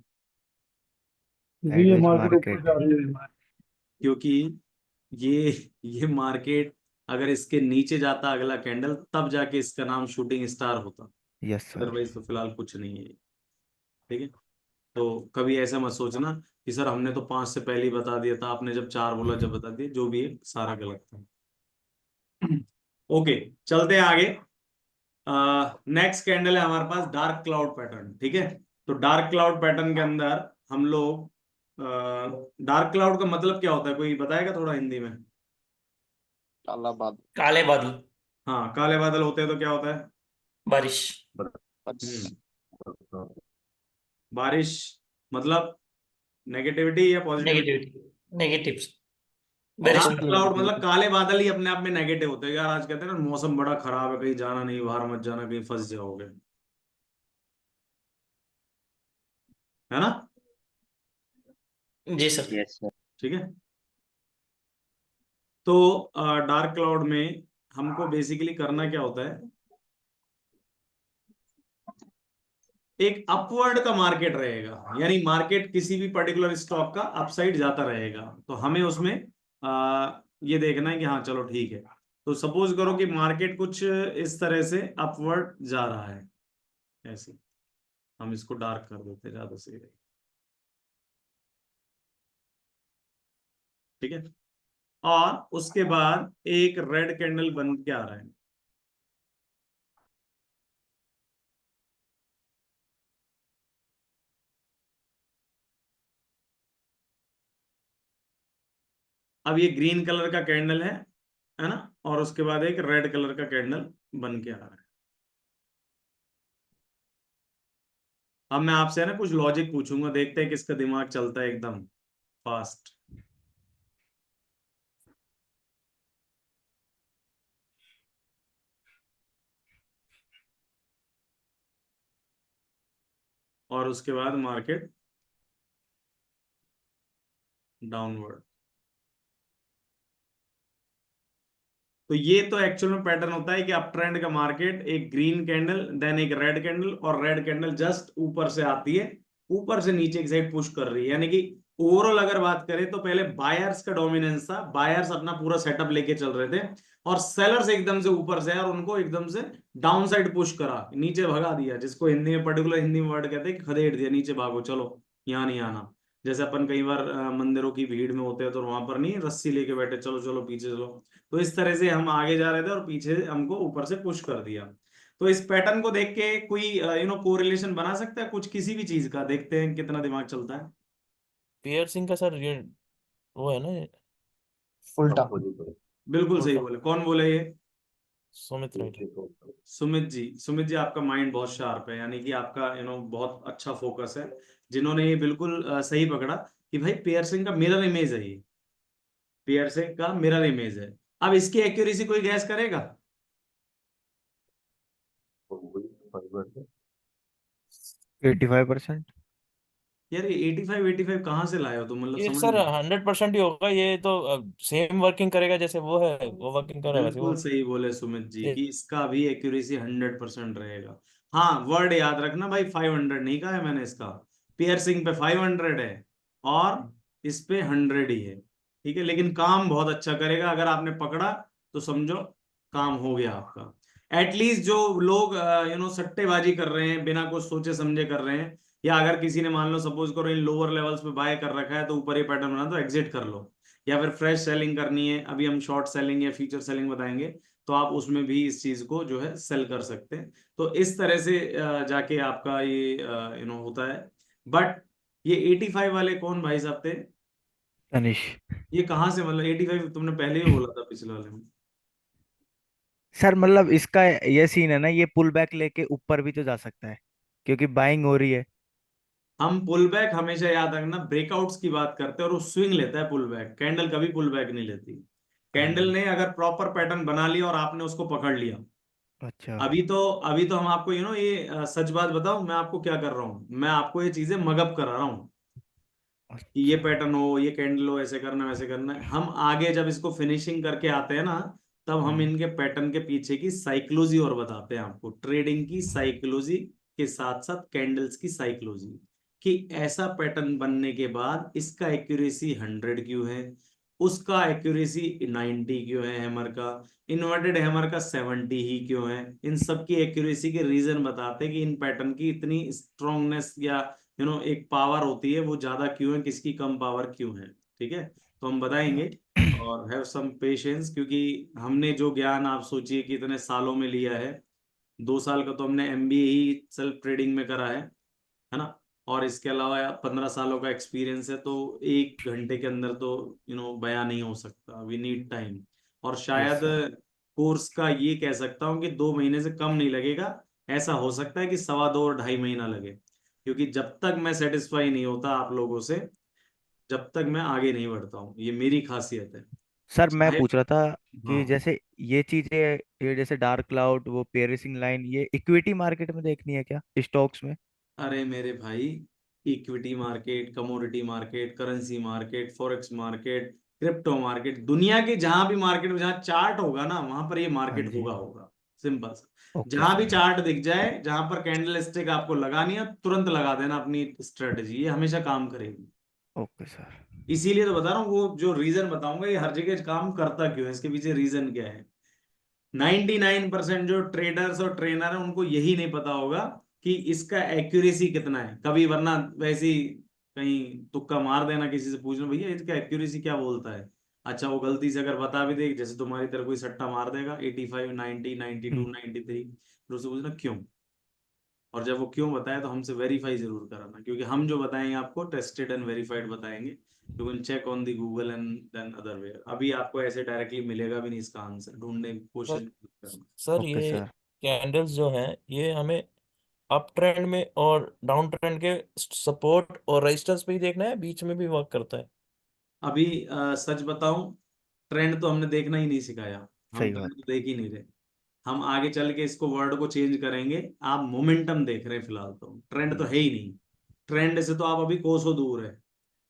Speaker 2: ये
Speaker 4: Sideways
Speaker 2: मार्केट ऊपर
Speaker 4: market।
Speaker 2: जा रही है।
Speaker 1: क्योंकि ये मार्केट अगर इसके नीचे जाता अगला कैंडल, तब जाके इसका नाम शूटिंग स्टार होता।
Speaker 4: Yes sir.
Speaker 1: अदरवाइज तो फिलहाल कुछ नहीं है। ठीक है, तो कभी ऐसा मत सोचना कि सर हमने तो 5 से पहले ही बता दिया था, आपने जब 4 बोला जब बता दिया। जो भी है सारा गलत था। ओके, चलते हैं आगे। नेक्स्ट कैंडल है हमारे पास डार्क क्लाउड पैटर्न। ठीक है, तो डार्क क्लाउड पैटर्न के अंदर हम लोग, डार्क क्लाउड का मतलब क्या होता है, कोई बताएगा थोड़ा हिंदी में?
Speaker 5: काला बादल.
Speaker 3: काले बादल।
Speaker 1: हाँ, काले बादल होते हैं तो क्या होता है?
Speaker 3: बारिश।
Speaker 1: बारिश। मतलब नेगेटिविटी या positivity?
Speaker 3: Negativity negative.
Speaker 1: Dark cloud मतलब काले बादल ही अपने आप में नेगेटिव होते हैं यार। आज कहते हैं ना मौसम बड़ा खराब है, कहीं जाना नहीं, बाहर मत जाना, कहीं फंस जाओगे, है ना?
Speaker 3: जी सर।
Speaker 5: Yes, sir.
Speaker 1: ठीक है, तो डार्क क्लाउड में हमको बेसिकली करना क्या होता है, एक अपवर्ड का मार्केट रहेगा, यानी मार्केट किसी भी पर्टिकुलर स्टॉक का अपसाइड जाता रहेगा। तो हमें उसमें ये देखना है कि हाँ चलो ठीक है। तो सपोज करो कि मार्केट कुछ इस तरह से अपवर्ड जा रहा है, ऐसे हम इसको डार्क कर देते हैं ज्यादा सही रहेगा। ठीक है, और उसके बाद एक रेड कैंडल बन के आ रहा है। अब ये ग्रीन कलर का कैंडल है ना? और उसके बाद एक रेड कलर का कैंडल बन के आ रहा है। अब मैं आपसे है ना कुछ लॉजिक पूछूंगा, देखते हैं किसका दिमाग चलता है एकदम फास्ट। और उसके बाद मार्केट डाउनवर्ड। तो ये तो एक्चुअल में पैटर्न होता है कि अप ट्रेंड का मार्केट एक ग्रीन कैंडल, देन एक रेड कैंडल, और रेड कैंडल जस्ट ऊपर से आती है, ऊपर से नीचे की साइड पुश कर रही है, यानी कि ओवरऑल अगर बात करें तो पहले बायर्स का डोमिनेंस था, बायर्स अपना पूरा सेटअप लेके चल रहे थे और सेलर्स एकदम से ऊपर से और उनको एकदम से डाउन साइड पुश करा, नीचे भगा दिया, जिसको हिंदी में पर्टिकुलर हिंदी में वर्ड कहते हैं कि खदेड़ दिया, नीचे भागो चलो यहाँ नहीं आना। जैसे अपन कई बार मंदिरों की भीड़ में होते हैं तो वहां पर नहीं रस्सी लेके बैठे, चलो चलो पीछे चलो, तो इस तरह से हम आगे जा रहे थे और पीछे हमको ऊपर से पुश कर दिया। तो इस पैटर्न को देख के कोई कोरिलेशन बना सकता है कुछ किसी भी चीज का, देखते हैं कितना दिमाग चलता है।
Speaker 6: पियर्सिंग का सर ये वो है ना ये
Speaker 5: उल्टा
Speaker 1: बिल्कुल सही
Speaker 6: उल्टा
Speaker 1: बोले, कौन बोले ये?
Speaker 6: सुमित राइट
Speaker 1: सुमित जी आपका माइंड बहुत शार्प है, यानी कि आपका बहुत अच्छा फोकस है, जिन्होंने ये बिल्कुल सही पकड़ा कि भाई पियर्सिंग का मिरर इमेज है ये, पियर्सिंग का मिरर इमेज है। अब इसकी एक्यूरेसी कोई गैस करेगा?
Speaker 4: 85%।
Speaker 1: यार ये 85 कहाँ से लाए हो तुम, मतलब
Speaker 6: ये
Speaker 1: समझ
Speaker 6: सर
Speaker 1: नहीं।
Speaker 6: 100% ही होगा, ये तो सेम वर्किंग करेगा जैसे वो है, वो वर्किंग कर रहा है वैसे
Speaker 1: बिल्कुल
Speaker 6: वो
Speaker 1: सही बोले सुमित जी
Speaker 6: ये
Speaker 1: कि इसका भी एक्यूरेसी 100% रहेगा। हाँ वर्ड याद रखना भाई, 500 नहीं कहा है मैंने इसका, पियर्सिंग पे 500 है और इस पे 100 ही है, ठीक है, लेकिन काम बहुत अच्छा करेगा अगर आपने पकड़ा तो समझो काम हो गया आपका। एटलीस्ट जो लोग सट्टेबाजी कर रहे हैं, बिना कुछ सोचे समझे कर रहे हैं, या अगर किसी ने मान लो सपोज करो इन लोअर लेवल्स पे बाय कर रखा है तो ऊपर ये पैटर्न बना तो एग्जिट कर लो, या फिर फ्रेश सेलिंग करनी है, अभी हम शॉर्ट सेलिंग या फ्यूचर सेलिंग बताएंगे, तो आप उसमें भी इस चीज को जो है सेल कर सकते हैं। तो इस तरह से जाके आपका ये होता है। बट ये 85 वाले कौन भाई साहब थे?
Speaker 4: तनिष।
Speaker 1: ये कहाँ से, मतलब 85 तुमने पहले ही बोला था पिछले वाले में।
Speaker 4: सर मतलब इसका ये सीन है ना, ये पुल बैक लेके ऊपर भी तो जा सकता है क्योंकि बाइंग हो रही है।
Speaker 1: हम पुल बैक हमेशा याद रखना, ब्रेकआउट्स की बात करते हैं और वो स्विंग लेता है पुल बैक, कैंडल कभी पुल बैक नहीं लेती।
Speaker 4: हाँ
Speaker 1: कैंडल
Speaker 4: जी।
Speaker 1: ने अगर प्रॉपर पैटर्न बना लिया और आपने उसको पकड़ लिया,
Speaker 4: अच्छा।
Speaker 1: अभी तो हम आपको ये सच बात बताऊं, मैं आपको क्या कर रहा हूँ, मैं आपको ये चीजें मगअप करा रहा हूँ कि ये
Speaker 4: अच्छा।
Speaker 1: पैटर्न हो, ये कैंडल हो, ऐसे करना वैसे करना है। हम आगे जब इसको फिनिशिंग करके आते हैं ना, तब हम
Speaker 4: हम्म।
Speaker 1: इनके पैटर्न के पीछे की साइकोलॉजी और बताते हैं आपको, ट्रेडिंग की साइकोलॉजी के साथ साथ कैंडल्स की साइकोलॉजी, कि ऐसा पैटर्न बनने के बाद इसका एक्यूरेसी 100 क्यों है, उसका एक्यूरेसी 90 क्यों है, हैमर का, इन्वर्टेड हैमर का 70 ही क्यों है। इन सब की एक्यूरेसी के रीजन बताते हैं कि इन पैटर्न की इतनी स्ट्रांगनेस या एक पावर होती है वो ज्यादा क्यों है, किसकी कम पावर क्यों है, ठीक है। तो हम बताएंगे, और हैव सम पेशेंस, क्योंकि हमने जो ज्ञान आप सोचिए कि इतने सालों में लिया है, 2 साल का तो हमने एमबीए ही सेल्फ ट्रेडिंग में करा है ना, और इसके अलावा 15 सालों का एक्सपीरियंस है, तो 1 घंटे के अंदर तो बयान नहीं हो सकता, वी नीड टाइम। और
Speaker 4: यस
Speaker 1: शायद
Speaker 4: सर।
Speaker 1: कोर्स का ये कह सकता हूँ कि 2 महीने से कम नहीं लगेगा, ऐसा हो सकता है कि 1.25 और 2.5 महीना लगे, क्योंकि जब तक मैं सेटिस्फाई नहीं होता आप लोगों से, जब तक मैं आगे नहीं बढ़ता हूँ, ये मेरी खासियत है।
Speaker 4: सर मैं
Speaker 1: चाहे
Speaker 4: पूछ रहा था कि
Speaker 1: हाँ,
Speaker 4: जैसे ये चीजें, ये जैसे डार्क क्लाउड, वो पेरिसिंग लाइन, ये इक्विटी मार्केट में देखनी है क्या, स्टॉक्स में?
Speaker 1: अरे मेरे भाई, equity market, commodity market, currency market, forex market, crypto market, दुनिया के जहां भी मार्केट में जहां चार्ट होगा ना वहां पर ये
Speaker 4: हाँ
Speaker 1: मार्केट
Speaker 4: जी।
Speaker 1: होगा। सिंपल सा,
Speaker 4: ओके
Speaker 1: जहां भी
Speaker 4: सर।
Speaker 1: चार्ट दिख जाए, जहां पर कैंडल स्टिक आपको लगानी है, तुरंत लगा देना अपनी स्ट्रेटजी, ये हमेशा काम करेगी।
Speaker 4: Okay sir.
Speaker 1: इसीलिए तो बता रहा हूँ, वो जो रीजन बताऊंगा ये हर जगह काम करता क्यों है, इसके पीछे रीजन क्या है। 99% जो ट्रेडर्स और ट्रेनर है उनको यही नहीं पता होगा कि इसका एक्यूरेसी कितना है कभी, वरना वैसे ही कहीं तुक्का मार देना, किसी से पूछना भैया इसका एक्यूरेसी क्या बोलता है, अच्छा वो गलती से अगर बता भी दे, जैसे तुम्हारी तरह कोई सट्टा मार देगा 85, 90, 92,
Speaker 4: हम्म।
Speaker 1: 93, फिर उससे पूछना क्यों, और जब वो क्यों बताए तो हमसे वेरीफाई जरूर कराना, क्योंकि हम जो बताएंगे आपको टेस्टेड एंड वेरीफाइड बताएंगे, you can check on the Google and then other way. अभी आपको ऐसे डायरेक्टली मिलेगा भी नहीं, इसका आंसर ढूंढने की कोशिश
Speaker 6: सर
Speaker 1: मत करना।
Speaker 6: सर
Speaker 4: ओके
Speaker 6: ये
Speaker 4: सर।
Speaker 6: कैंडल्स जो हैं ये हमें अप ट्रेंड में और डाउन ट्रेंड के सपोर्ट और रेजिस्टेंस पे ही देखना है, बीच में भी वर्क करता है?
Speaker 1: अभी सच बताऊं, ट्रेंड तो हमने देखना ही नहीं सिखाया, हम
Speaker 4: सही बात।
Speaker 1: ट्रेंड तो देख ही नहीं रहे। हम आगे चल के इसको वर्ड को चेंज करेंगे, आप मोमेंटम देख रहे हैं फिलहाल, तो ट्रेंड तो है ही नहीं। ट्रेंड से तो आप अभी कोसों दूर है।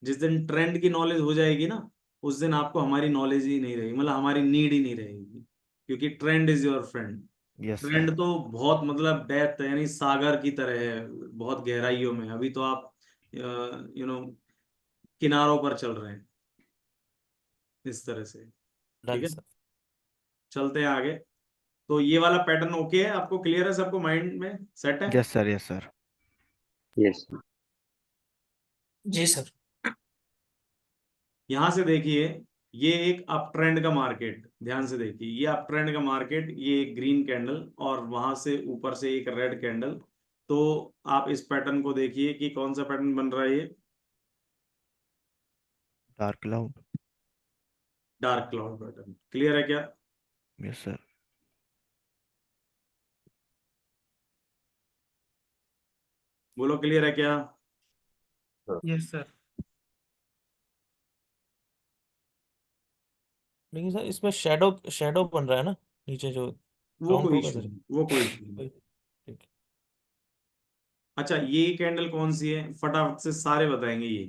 Speaker 1: जिस दिन ट्रेंड की नॉलेज हो जाएगी ना, उस दिन आपको हमारी नॉलेज ही नहीं रहेगी, मतलब हमारी नीड ही नहीं रहेगी, क्योंकि trend is your friend.
Speaker 4: Yes sir.
Speaker 1: Trend तो बहुत मतलब डेप्थ है, यानी सागर की तरह है, बहुत गहराइयों में। अभी तो आप किनारों पर चल रहे हैं इस तरह से। ठीक
Speaker 6: डन
Speaker 1: है,
Speaker 6: सर।
Speaker 1: चलते हैं आगे। तो ये वाला पैटर्न ओके है, आपको क्लियर है, सबको माइंड में सेट है?
Speaker 4: Yes sir, yes sir.
Speaker 5: Yes
Speaker 3: जी सर।
Speaker 1: यहां से देखिए, ये एक अप ट्रेंड का मार्केट, ध्यान से देखिए, ये अप ट्रेंड का मार्केट, ये एक ग्रीन कैंडल और वहां से ऊपर से एक रेड कैंडल। तो आप इस पैटर्न को देखिए कि कौन सा पैटर्न बन रहा है। ये
Speaker 4: dark cloud.
Speaker 1: Dark cloud pattern, clear है क्या?
Speaker 4: Yes sir.
Speaker 1: बोलो क्लियर है क्या?
Speaker 2: Yes sir.
Speaker 6: लेकिन सर इसमें शैडो शैडो बन रहा है ना नीचे, जो
Speaker 1: वो
Speaker 6: काउंट
Speaker 1: कोई
Speaker 6: होगा
Speaker 1: इशू
Speaker 6: सर?
Speaker 1: नहीं, वो कोई इशू नहीं।
Speaker 6: ठीक है।
Speaker 1: अच्छा, ये कैंडल कौन सी है, फटाफट से सारे बताएंगे ये।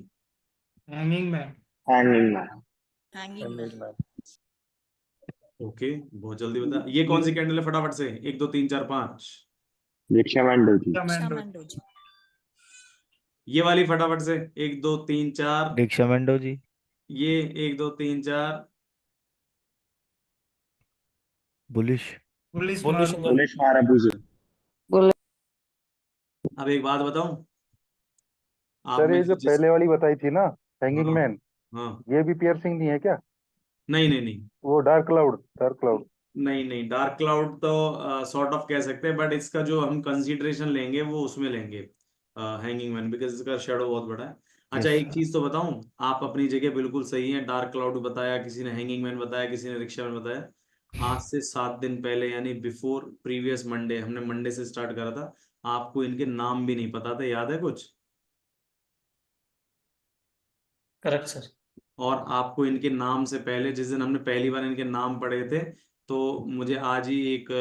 Speaker 2: Hanging man.
Speaker 5: Hanging man.
Speaker 1: Okay, बहुत जल्दी बता, ये कौन सी कैंडल है, फटाफट से 1 2 3 4 5।
Speaker 5: दीक्षा मैन डोजी।
Speaker 1: ये वाली फटाफट से 1 2 3 4।
Speaker 4: दीक्षा मेंडो जी।
Speaker 1: ये 1 2 3 4।
Speaker 4: बुलिश।
Speaker 2: पुलिस
Speaker 6: बुलिश
Speaker 2: मार।
Speaker 5: पुलिस माराबूजू।
Speaker 1: अब एक बात बताऊं, आप
Speaker 7: सर
Speaker 1: में
Speaker 7: ये
Speaker 1: से
Speaker 7: जो
Speaker 1: जिस,
Speaker 7: पहले वाली बताई थी ना, हैंगिंग
Speaker 1: हाँ
Speaker 7: मैन,
Speaker 1: हाँ,
Speaker 7: ये भी पियर्सिंग नहीं है क्या?
Speaker 1: नहीं नहीं नहीं,
Speaker 7: वो डार्क क्लाउड, डार्क क्लाउड।
Speaker 1: नहीं नहीं, डार्क क्लाउड तो सॉर्ट ऑफ कह सकते हैं, बट इसका जो हम कंसीडरेशन लेंगे वो उसमें लेंगे हैंगिंग मैन, बिकॉज इसका शेडो बहुत बड़ा है। अच्छा,
Speaker 4: यस
Speaker 1: एक
Speaker 4: सर।
Speaker 1: चीज तो बताऊं, आप अपनी जगह बिल्कुल सही है, डार्क क्लाउड बताया किसी ने, हैंगिंग मैन बताया किसी ने, रिक्शा मैन बताया। आज से 7 दिन पहले, यानी बिफोर प्रीवियस मंडे, हमने मंडे से स्टार्ट करा था, आपको इनके नाम भी नहीं पता थे, याद है कुछ?
Speaker 3: Correct sir.
Speaker 1: और आपको इनके नाम से पहले, जिस दिन हमने पहली बार इनके नाम पढ़े थे, तो मुझे आज ही एक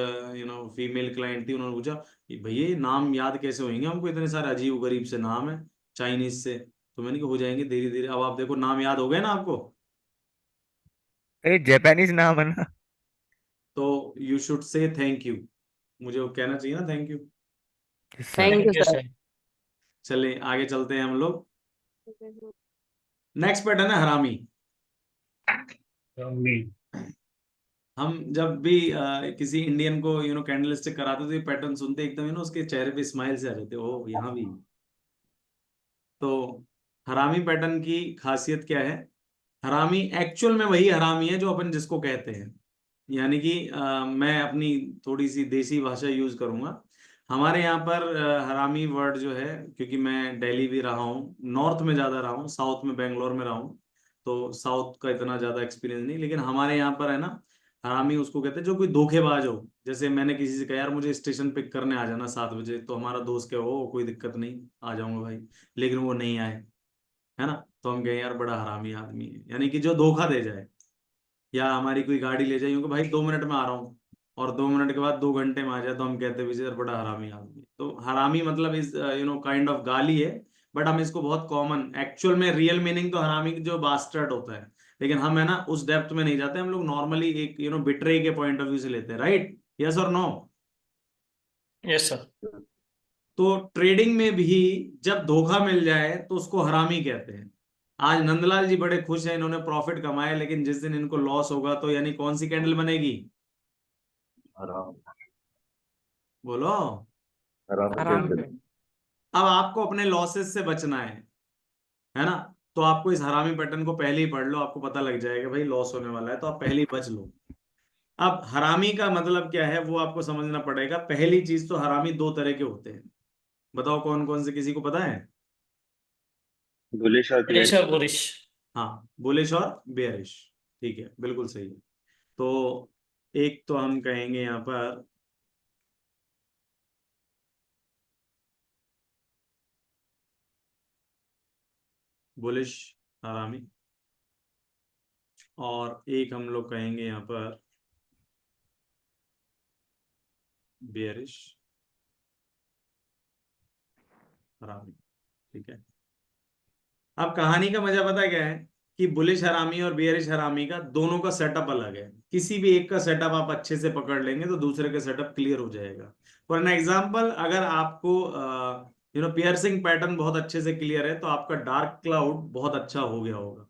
Speaker 1: फीमेल क्लाइंट थी, उन्होंने पूछा, भैया ये नाम याद कैसे होंगे, हमको इतने सारे अजीब गरीब से नाम है चाइनीज से। तो मैंने कहा हो जाएंगे धीरे धीरे, अब आप देखो नाम याद हो गए ना आपको,
Speaker 4: ये जापानीज नाम है ना?
Speaker 1: तो you should say thank you, मुझे वो कहना चाहिए ना, thank you.
Speaker 4: Yes sir.
Speaker 3: Thank you sir.
Speaker 1: चलिए आगे चलते हैं हम लोग। नेक्स्ट पैटर्न है हरामी। हम जब भी किसी इंडियन को कैंडल स्टिक कराते थे, पैटर्न सुनते एकदम उसके चेहरे पे स्माइल से आ जाते, ओ यहाँ भी। तो हरामी पैटर्न की खासियत क्या है? हरामी एक्चुअल में वही हरामी है जो अपन जिसको कहते हैं, यानी कि मैं अपनी थोड़ी सी देसी भाषा यूज करूंगा। हमारे यहाँ पर हरामी वर्ड जो है, क्योंकि मैं दिल्ली भी रहा हूँ, नॉर्थ में ज्यादा रहा हूँ, साउथ में बेंगलोर में रहा हूँ, तो साउथ का इतना ज्यादा एक्सपीरियंस नहीं, लेकिन हमारे यहाँ पर है ना, हरामी उसको कहते हैं जो कोई धोखेबाज हो। जैसे मैंने किसी से कहा, यार मुझे स्टेशन पिक करने आ जाना 7 बजे, तो हमारा दोस्त क्या हो, कोई दिक्कत नहीं, आ जाऊंगा भाई, लेकिन वो नहीं आए, है ना, तो हम कहें यार बड़ा हरामी आदमी है, यानी कि जो धोखा दे जाए। या हमारी कोई गाड़ी ले जाए यूं कि भाई 2 मिनट में आ रहा हूँ, और 2 मिनट के बाद 2 घंटे में आ जाए, तो हम कहते हैं यार बड़ा हरामी आदमी है। तो हरामी मतलब इस काइंड ऑफ गाली है, बट हम इसको बहुत कॉमन, एक्चुअल में रियल मीनिंग तो हरामी जो बास्टर्ड होता है, लेकिन हम है ना उस डेप्थ में नहीं जाते, हम लोग नॉर्मली एक बिट्रे के पॉइंट ऑफ व्यू से लेते हैं, राइट, यस और नो?
Speaker 3: Yes sir.
Speaker 1: तो ट्रेडिंग में भी जब धोखा मिल जाए तो उसको हरामी कहते हैं। आज नंदलाल जी बड़े खुश हैं, इन्होंने प्रॉफिट कमाया, लेकिन जिस दिन इनको लॉस होगा तो यानी कौन सी कैंडल बनेगी? बोलो।
Speaker 3: आराम।
Speaker 1: अब आपको अपने लॉसेस से बचना है ना, तो आपको इस हरामी पैटर्न को पहले ही पढ़ लो, आपको पता लग जाएगा भाई लॉस होने वाला है, तो आप पहले ही बच लो। अब हरामी का मतलब क्या है वो आपको समझना पड़ेगा। पहली चीज तो हरामी 2 तरह के होते हैं, बताओ कौन कौन से, किसी को पता है?
Speaker 5: बुलिश और
Speaker 3: बुलिश
Speaker 5: पियर्सिंग।
Speaker 3: और बुलिश।
Speaker 1: हाँ, बुलिश और बेयरिश, ठीक है, बिल्कुल सही है। तो एक तो हम कहेंगे यहाँ पर बुलिश हरामी, और एक हम लोग कहेंगे यहाँ पर बेयरिश हरामी, ठीक है। अब कहानी का मजा पता क्या है, कि बुलिश हरामी और बियरिश हरामी का दोनों का सेटअप अलग है। किसी भी एक का सेटअप आप अच्छे से पकड़ लेंगे तो दूसरे का सेटअप क्लियर हो जाएगा। फॉर एन एग्जांपल, अगर आपको पियर्सिंग पैटर्न बहुत अच्छे से क्लियर है, तो आपका डार्क क्लाउड बहुत अच्छा हो गया होगा।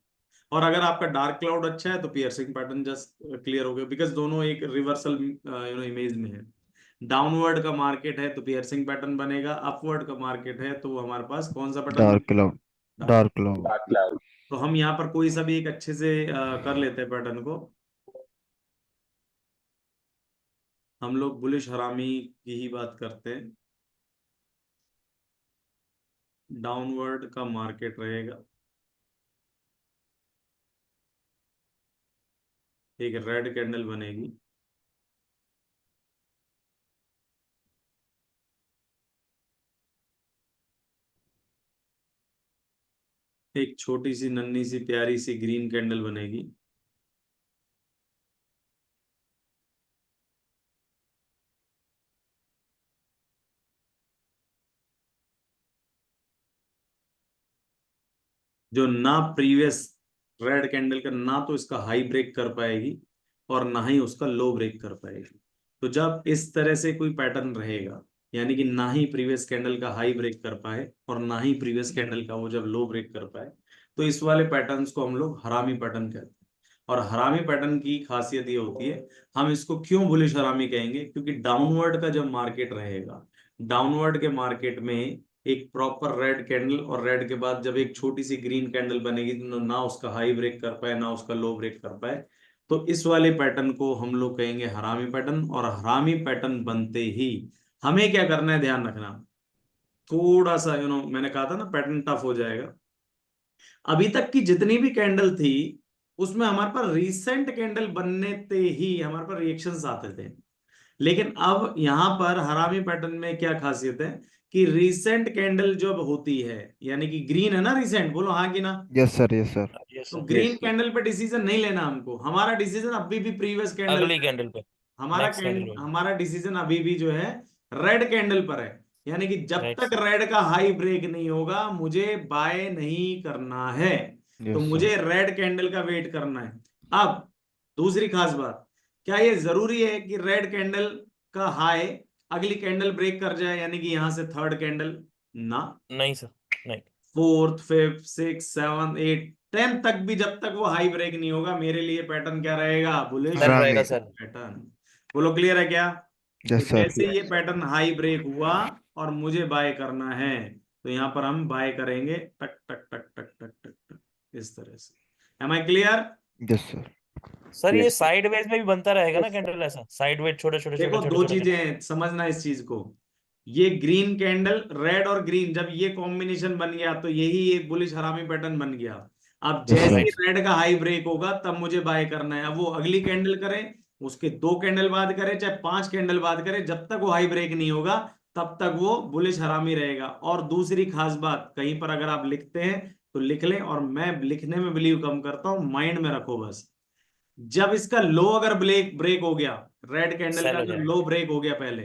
Speaker 1: और अगर आपका डार्क क्लाउड अच्छा है तो पियर्सिंग पैटर्न जस्ट क्लियर हो गया, बिकॉज दोनों एक रिवर्सल इमेज में है। डाउनवर्ड का मार्केट है तो पियर्सिंग पैटर्न बनेगा, अपवर्ड का मार्केट है तो हमारे पास कौन सा पैटर्न
Speaker 4: डार्क
Speaker 1: बनेगा?
Speaker 4: Cloud. Dark cloud.
Speaker 5: Dark cloud.
Speaker 1: तो हम यहाँ पर कोई सा भी एक अच्छे से कर लेते हैं पैटर्न को। हम लोग बुलिश हरामी की ही बात करते हैं। डाउनवर्ड का मार्केट रहेगा, एक रेड कैंडल बनेगी, एक छोटी सी नन्ही सी प्यारी सी ग्रीन कैंडल बनेगी, जो ना प्रीवियस रेड कैंडल का ना तो इसका हाई ब्रेक कर पाएगी और ना ही उसका लो ब्रेक कर पाएगी। तो जब इस तरह से कोई पैटर्न रहेगा, यानी कि ना ही प्रीवियस कैंडल का हाई ब्रेक कर पाए और ना ही प्रीवियस कैंडल का वो जब लो ब्रेक कर पाए, तो इस वाले पैटर्न्स को हम लोग हरामी पैटर्न कहते हैं। और हरामी पैटर्न की खासियत ये होती है, हम इसको क्यों बुलिश हरामी कहेंगे, क्योंकि डाउनवर्ड का जब मार्केट रहेगा, डाउनवर्ड के मार्केट में एक प्रॉपर रेड कैंडल और रेड के बाद जब एक छोटी सी ग्रीन कैंडल बनेगी तो ना उसका हाई ब्रेक कर पाए ना उसका लो ब्रेक कर पाए, तो इस वाले पैटर्न को हम लोग कहेंगे हरामी पैटर्न। और हरामी पैटर्न बनते ही हमें क्या करना है, ध्यान रखना, थोड़ा सा मैंने कहा था ना पैटर्न टफ हो जाएगा। अभी तक की जितनी भी कैंडल थी उसमें हमारे पास रीसेंट कैंडल बनने ते ही हमारे पास रिएक्शंस आते थे, लेकिन अब यहां पर हरामी पैटर्न में क्या खासियत है कि रीसेंट कैंडल जब होती है, यानी कि ग्रीन है ना रीसेंट, बोलो हाँ कि ना?
Speaker 4: Yes sir, yes sir.
Speaker 6: Yes
Speaker 1: तो
Speaker 6: सर।
Speaker 1: Green
Speaker 5: yes.
Speaker 1: कैंडल पे डिसीजन नहीं लेना हमको, हमारा डिसीजन अभी भी प्रीवियस कैंडल
Speaker 6: अगली
Speaker 1: पे है।
Speaker 6: कैंडल पे, नेक्स्ट कैंडल पे।
Speaker 1: हमारा डिसीजन अभी भी जो है रेड कैंडल पर है, यानी कि जब
Speaker 6: राइट
Speaker 1: तक
Speaker 6: सर।
Speaker 1: रेड का हाई ब्रेक नहीं होगा मुझे बाय नहीं करना है। तो
Speaker 4: यस
Speaker 1: मुझे
Speaker 4: सर।
Speaker 1: रेड कैंडल का वेट करना है। अब दूसरी खास बात, क्या ये जरूरी है कि रेड कैंडल का हाई अगली कैंडल ब्रेक कर जाए, यानी कि यहां से थर्ड कैंडल? ना,
Speaker 6: नहीं सर, नहीं।
Speaker 1: Fourth fifth six seven eight 10 तक भी जब तक वो हाई ब्रेक नहीं होगा मेरे लिए पैटर्न क्या रहेगा, बुलिश
Speaker 6: सर रहेगा
Speaker 4: हरामी।
Speaker 6: सर।
Speaker 1: पैटर्न। बोलो क्लियर है क्या? तो
Speaker 4: यस सर।
Speaker 1: जैसे ये पैटर्न हाई ब्रेक हुआ और मुझे बाय करना है, तो यहां पर हम बाय करेंगे टक टक टक टक टक टक टक, इस तरह से। Am I clear?
Speaker 4: Yes sir.
Speaker 6: Sir ये
Speaker 5: यस।
Speaker 6: साइडवेज में भी बनता रहेगा ना कैंडल, ऐसा साइडवेज छोटे छोटे छोटे
Speaker 1: देखो
Speaker 6: छोटे
Speaker 1: दो
Speaker 6: छोटे?
Speaker 1: चीजें समझना इस चीज को, ये ग्रीन कैंडल रेड और ग्रीन जब ये कॉम्बिनेशन बन गया तो यही एक बुलिश हरामी पैटर्न बन गया। अब
Speaker 4: यस
Speaker 1: जैसे
Speaker 4: सर।
Speaker 1: ही
Speaker 6: राइट।
Speaker 1: रेड का हाई ब्रेक होगा तब मुझे बाय करना है। अब वो अगली कैंडल करे, उसके 2 कैंडल बाद करे, चाहे 5 कैंडल बाद करे, जब तक वो हाई ब्रेक नहीं होगा तब तक वो बुलिश हरामी रहेगा। और दूसरी खास बात, कहीं पर अगर आप लिखते हैं तो लिख लें, और मैं लिखने में बिलीव कम करता हूं, माइंड में रखो बस। जब इसका लो अगर ब्रेक ब्रेक हो गया, रेड कैंडल का
Speaker 6: सेल हो
Speaker 1: अगर
Speaker 6: जाएगा।
Speaker 1: लो ब्रेक हो गया पहले,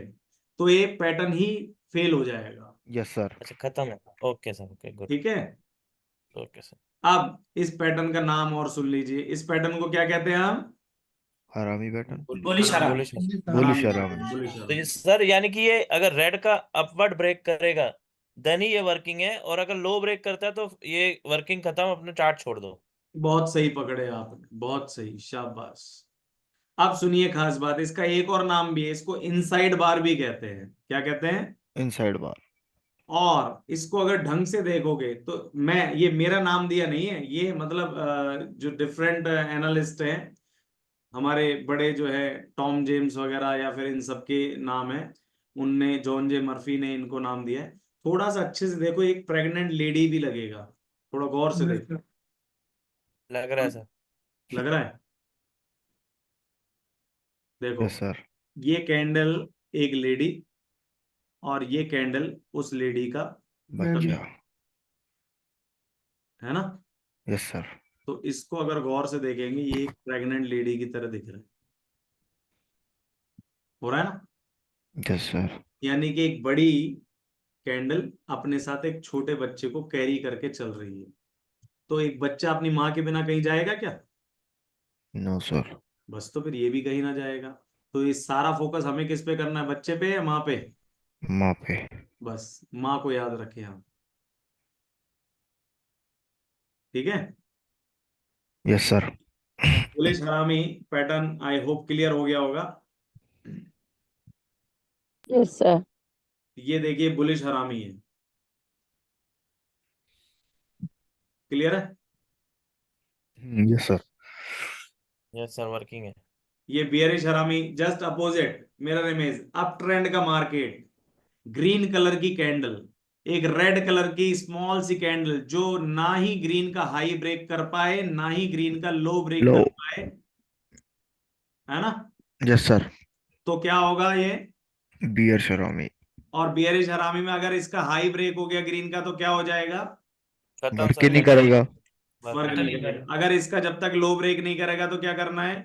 Speaker 1: तो ये पैटर्न ही फेल हो जाएगा।
Speaker 4: Yes sir.
Speaker 6: अच्छा खत्म है। Okay sir, okay good.
Speaker 1: ठीक है?
Speaker 6: Okay sir.
Speaker 1: अब इस पैटर्न का नाम और सुन लीजिए, इस पैटर्न को क्या कहते हैं हम?
Speaker 4: हरामी पैटर्न।
Speaker 3: बोलिश हरामी।
Speaker 6: बोलिश है।
Speaker 4: बुलिश
Speaker 1: हरामी
Speaker 4: हरामी।
Speaker 1: पैटर्न, बुलिश
Speaker 6: तो ये
Speaker 1: हरामी।
Speaker 6: सर यानी कि ये अगर रेड का अपवर्ड ब्रेक करेगा देन ही ये वर्किंग है, और अगर लो ब्रेक करता है तो ये वर्किंग खत्म, अपने चार्ट छोड़ दो।
Speaker 1: बहुत सही पकड़े आपने, बहुत सही, शाबाश। अब सुनिए खास बात, इसका एक और नाम भी है, इसको इनसाइड बार भी कहते हैं। क्या कहते हैं?
Speaker 4: इनसाइड बार।
Speaker 1: और इसको अगर ढंग से देखोगे तो, मैं ये मेरा नाम दिया नहीं है, ये मतलब जो डिफरेंट एनालिस्ट हैं हमारे बड़े जो है, टॉम जेम्स वगैरह या फिर इन सब के नाम है, उनने, जॉन जे मर्फी ने इनको नाम दिया है। थोड़ा सा अच्छे से देखो, एक प्रेग्नेंट लेडी भी लगेगा, थोड़ा गौर से देखो।
Speaker 6: लग रहा है सर।
Speaker 1: लग रहा है? देखो,
Speaker 4: यस सर।
Speaker 1: ये कैंडल एक लेडी और ये कैंडल उस लेडी का
Speaker 4: बच्चा।
Speaker 1: है ना?
Speaker 4: Yes sir.
Speaker 1: तो इसको अगर गौर से देखेंगे, ये एक प्रेग्नेंट लेडी की तरह दिख रहा है, हो रहा है ना?
Speaker 4: Yes sir.
Speaker 1: यानी कि एक बड़ी कैंडल अपने साथ एक छोटे बच्चे को कैरी करके चल रही है। तो एक बच्चा अपनी माँ के बिना कहीं जाएगा क्या?
Speaker 4: No sir.
Speaker 1: बस, तो फिर ये भी कहीं ना जाएगा। तो ये सारा फोकस हमें किस पे करना है, बच्चे पे या माँ पे?
Speaker 4: माँ पे।
Speaker 1: बस माँ को याद रखें आप, ठीक है।
Speaker 4: Yes sir.
Speaker 1: बुलिश हरामी पैटर्न आई होप क्लियर हो गया होगा।
Speaker 8: Yes sir.
Speaker 1: ये देखिए बुलिश हरामी है, क्लियर है।
Speaker 4: Yes sir.
Speaker 6: Yes sir, working है।
Speaker 1: ये बियरिश हरामी just opposite mirror image, up trend का मार्केट, ग्रीन कलर की कैंडल, एक रेड कलर की स्मॉल सी कैंडल जो ना ही ग्रीन का हाई ब्रेक कर पाए ना ही ग्रीन का लो ब्रेक
Speaker 4: लो।
Speaker 1: कर पाए, है ना।
Speaker 4: Yes sir.
Speaker 1: तो क्या होगा ये,
Speaker 4: बियर शरामी।
Speaker 1: और बियरिश हरामी में अगर इसका हाई ब्रेक हो गया ग्रीन का तो क्या हो जाएगा,
Speaker 6: खत्म
Speaker 4: वर्क
Speaker 6: सर,
Speaker 4: ही नहीं
Speaker 6: खत्म।
Speaker 4: करेगा।
Speaker 1: वर्क नहीं करेगा। अगर इसका जब तक लो ब्रेक नहीं करेगा तो क्या करना है,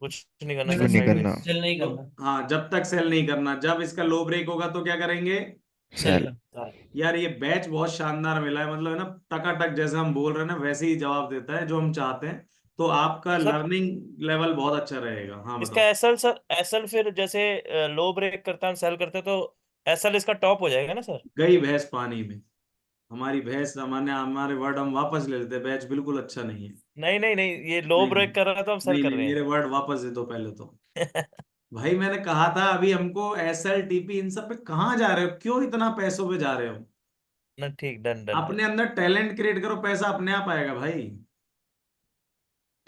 Speaker 6: कुछ नहीं करना
Speaker 4: कुछ
Speaker 6: सर,
Speaker 4: नहीं
Speaker 6: साइड में।
Speaker 4: करना।
Speaker 3: सेल नहीं करना।
Speaker 1: हाँ जब तक सेल नहीं करना। जब इसका लो ब्रेक होगा तो क्या करेंगे।
Speaker 4: सेल।
Speaker 1: यार ये बैच बहुत शानदार मिला है, मतलब है ना, टकाटक जैसे हम बोल रहे हैं ना वैसे ही जवाब देता है जो हम चाहते हैं। तो आपका
Speaker 6: सर
Speaker 1: लर्निंग लेवल बहुत अच्छा रहेगा। हाँ
Speaker 6: इसका
Speaker 1: बताओ।
Speaker 6: एसएल सर, एसएल फिर जैसे लो ब्रेक करता है, सेल करते हैं, तो एसएल इसका टॉप हो जाएगा ना सर?
Speaker 1: गई भैंस पानी में, हमारी भैंस, हमारे हमारे वर्ड हम वापस ले लेते हैं, बैच बिल्कुल अच्छा नहीं है।
Speaker 6: नहीं नहीं नहीं, ये लो
Speaker 1: नहीं
Speaker 6: ब्रेक कर रहा है तो हम सेल
Speaker 1: नहीं
Speaker 6: कर
Speaker 1: नहीं,
Speaker 6: रहे
Speaker 1: मेरे
Speaker 6: हैं।
Speaker 1: वर्ड वापस दे दो पहले तो। भाई मैंने कहा था अभी, हमको एस एल टीपी इन सब पे कहाँ जा रहे हो, क्यों इतना पैसों पे जा रहे हो।
Speaker 6: ना ठीक, डन डन डन।
Speaker 1: अपने अंदर टैलेंट क्रिएट करो, पैसा अपने आप आएगा भाई,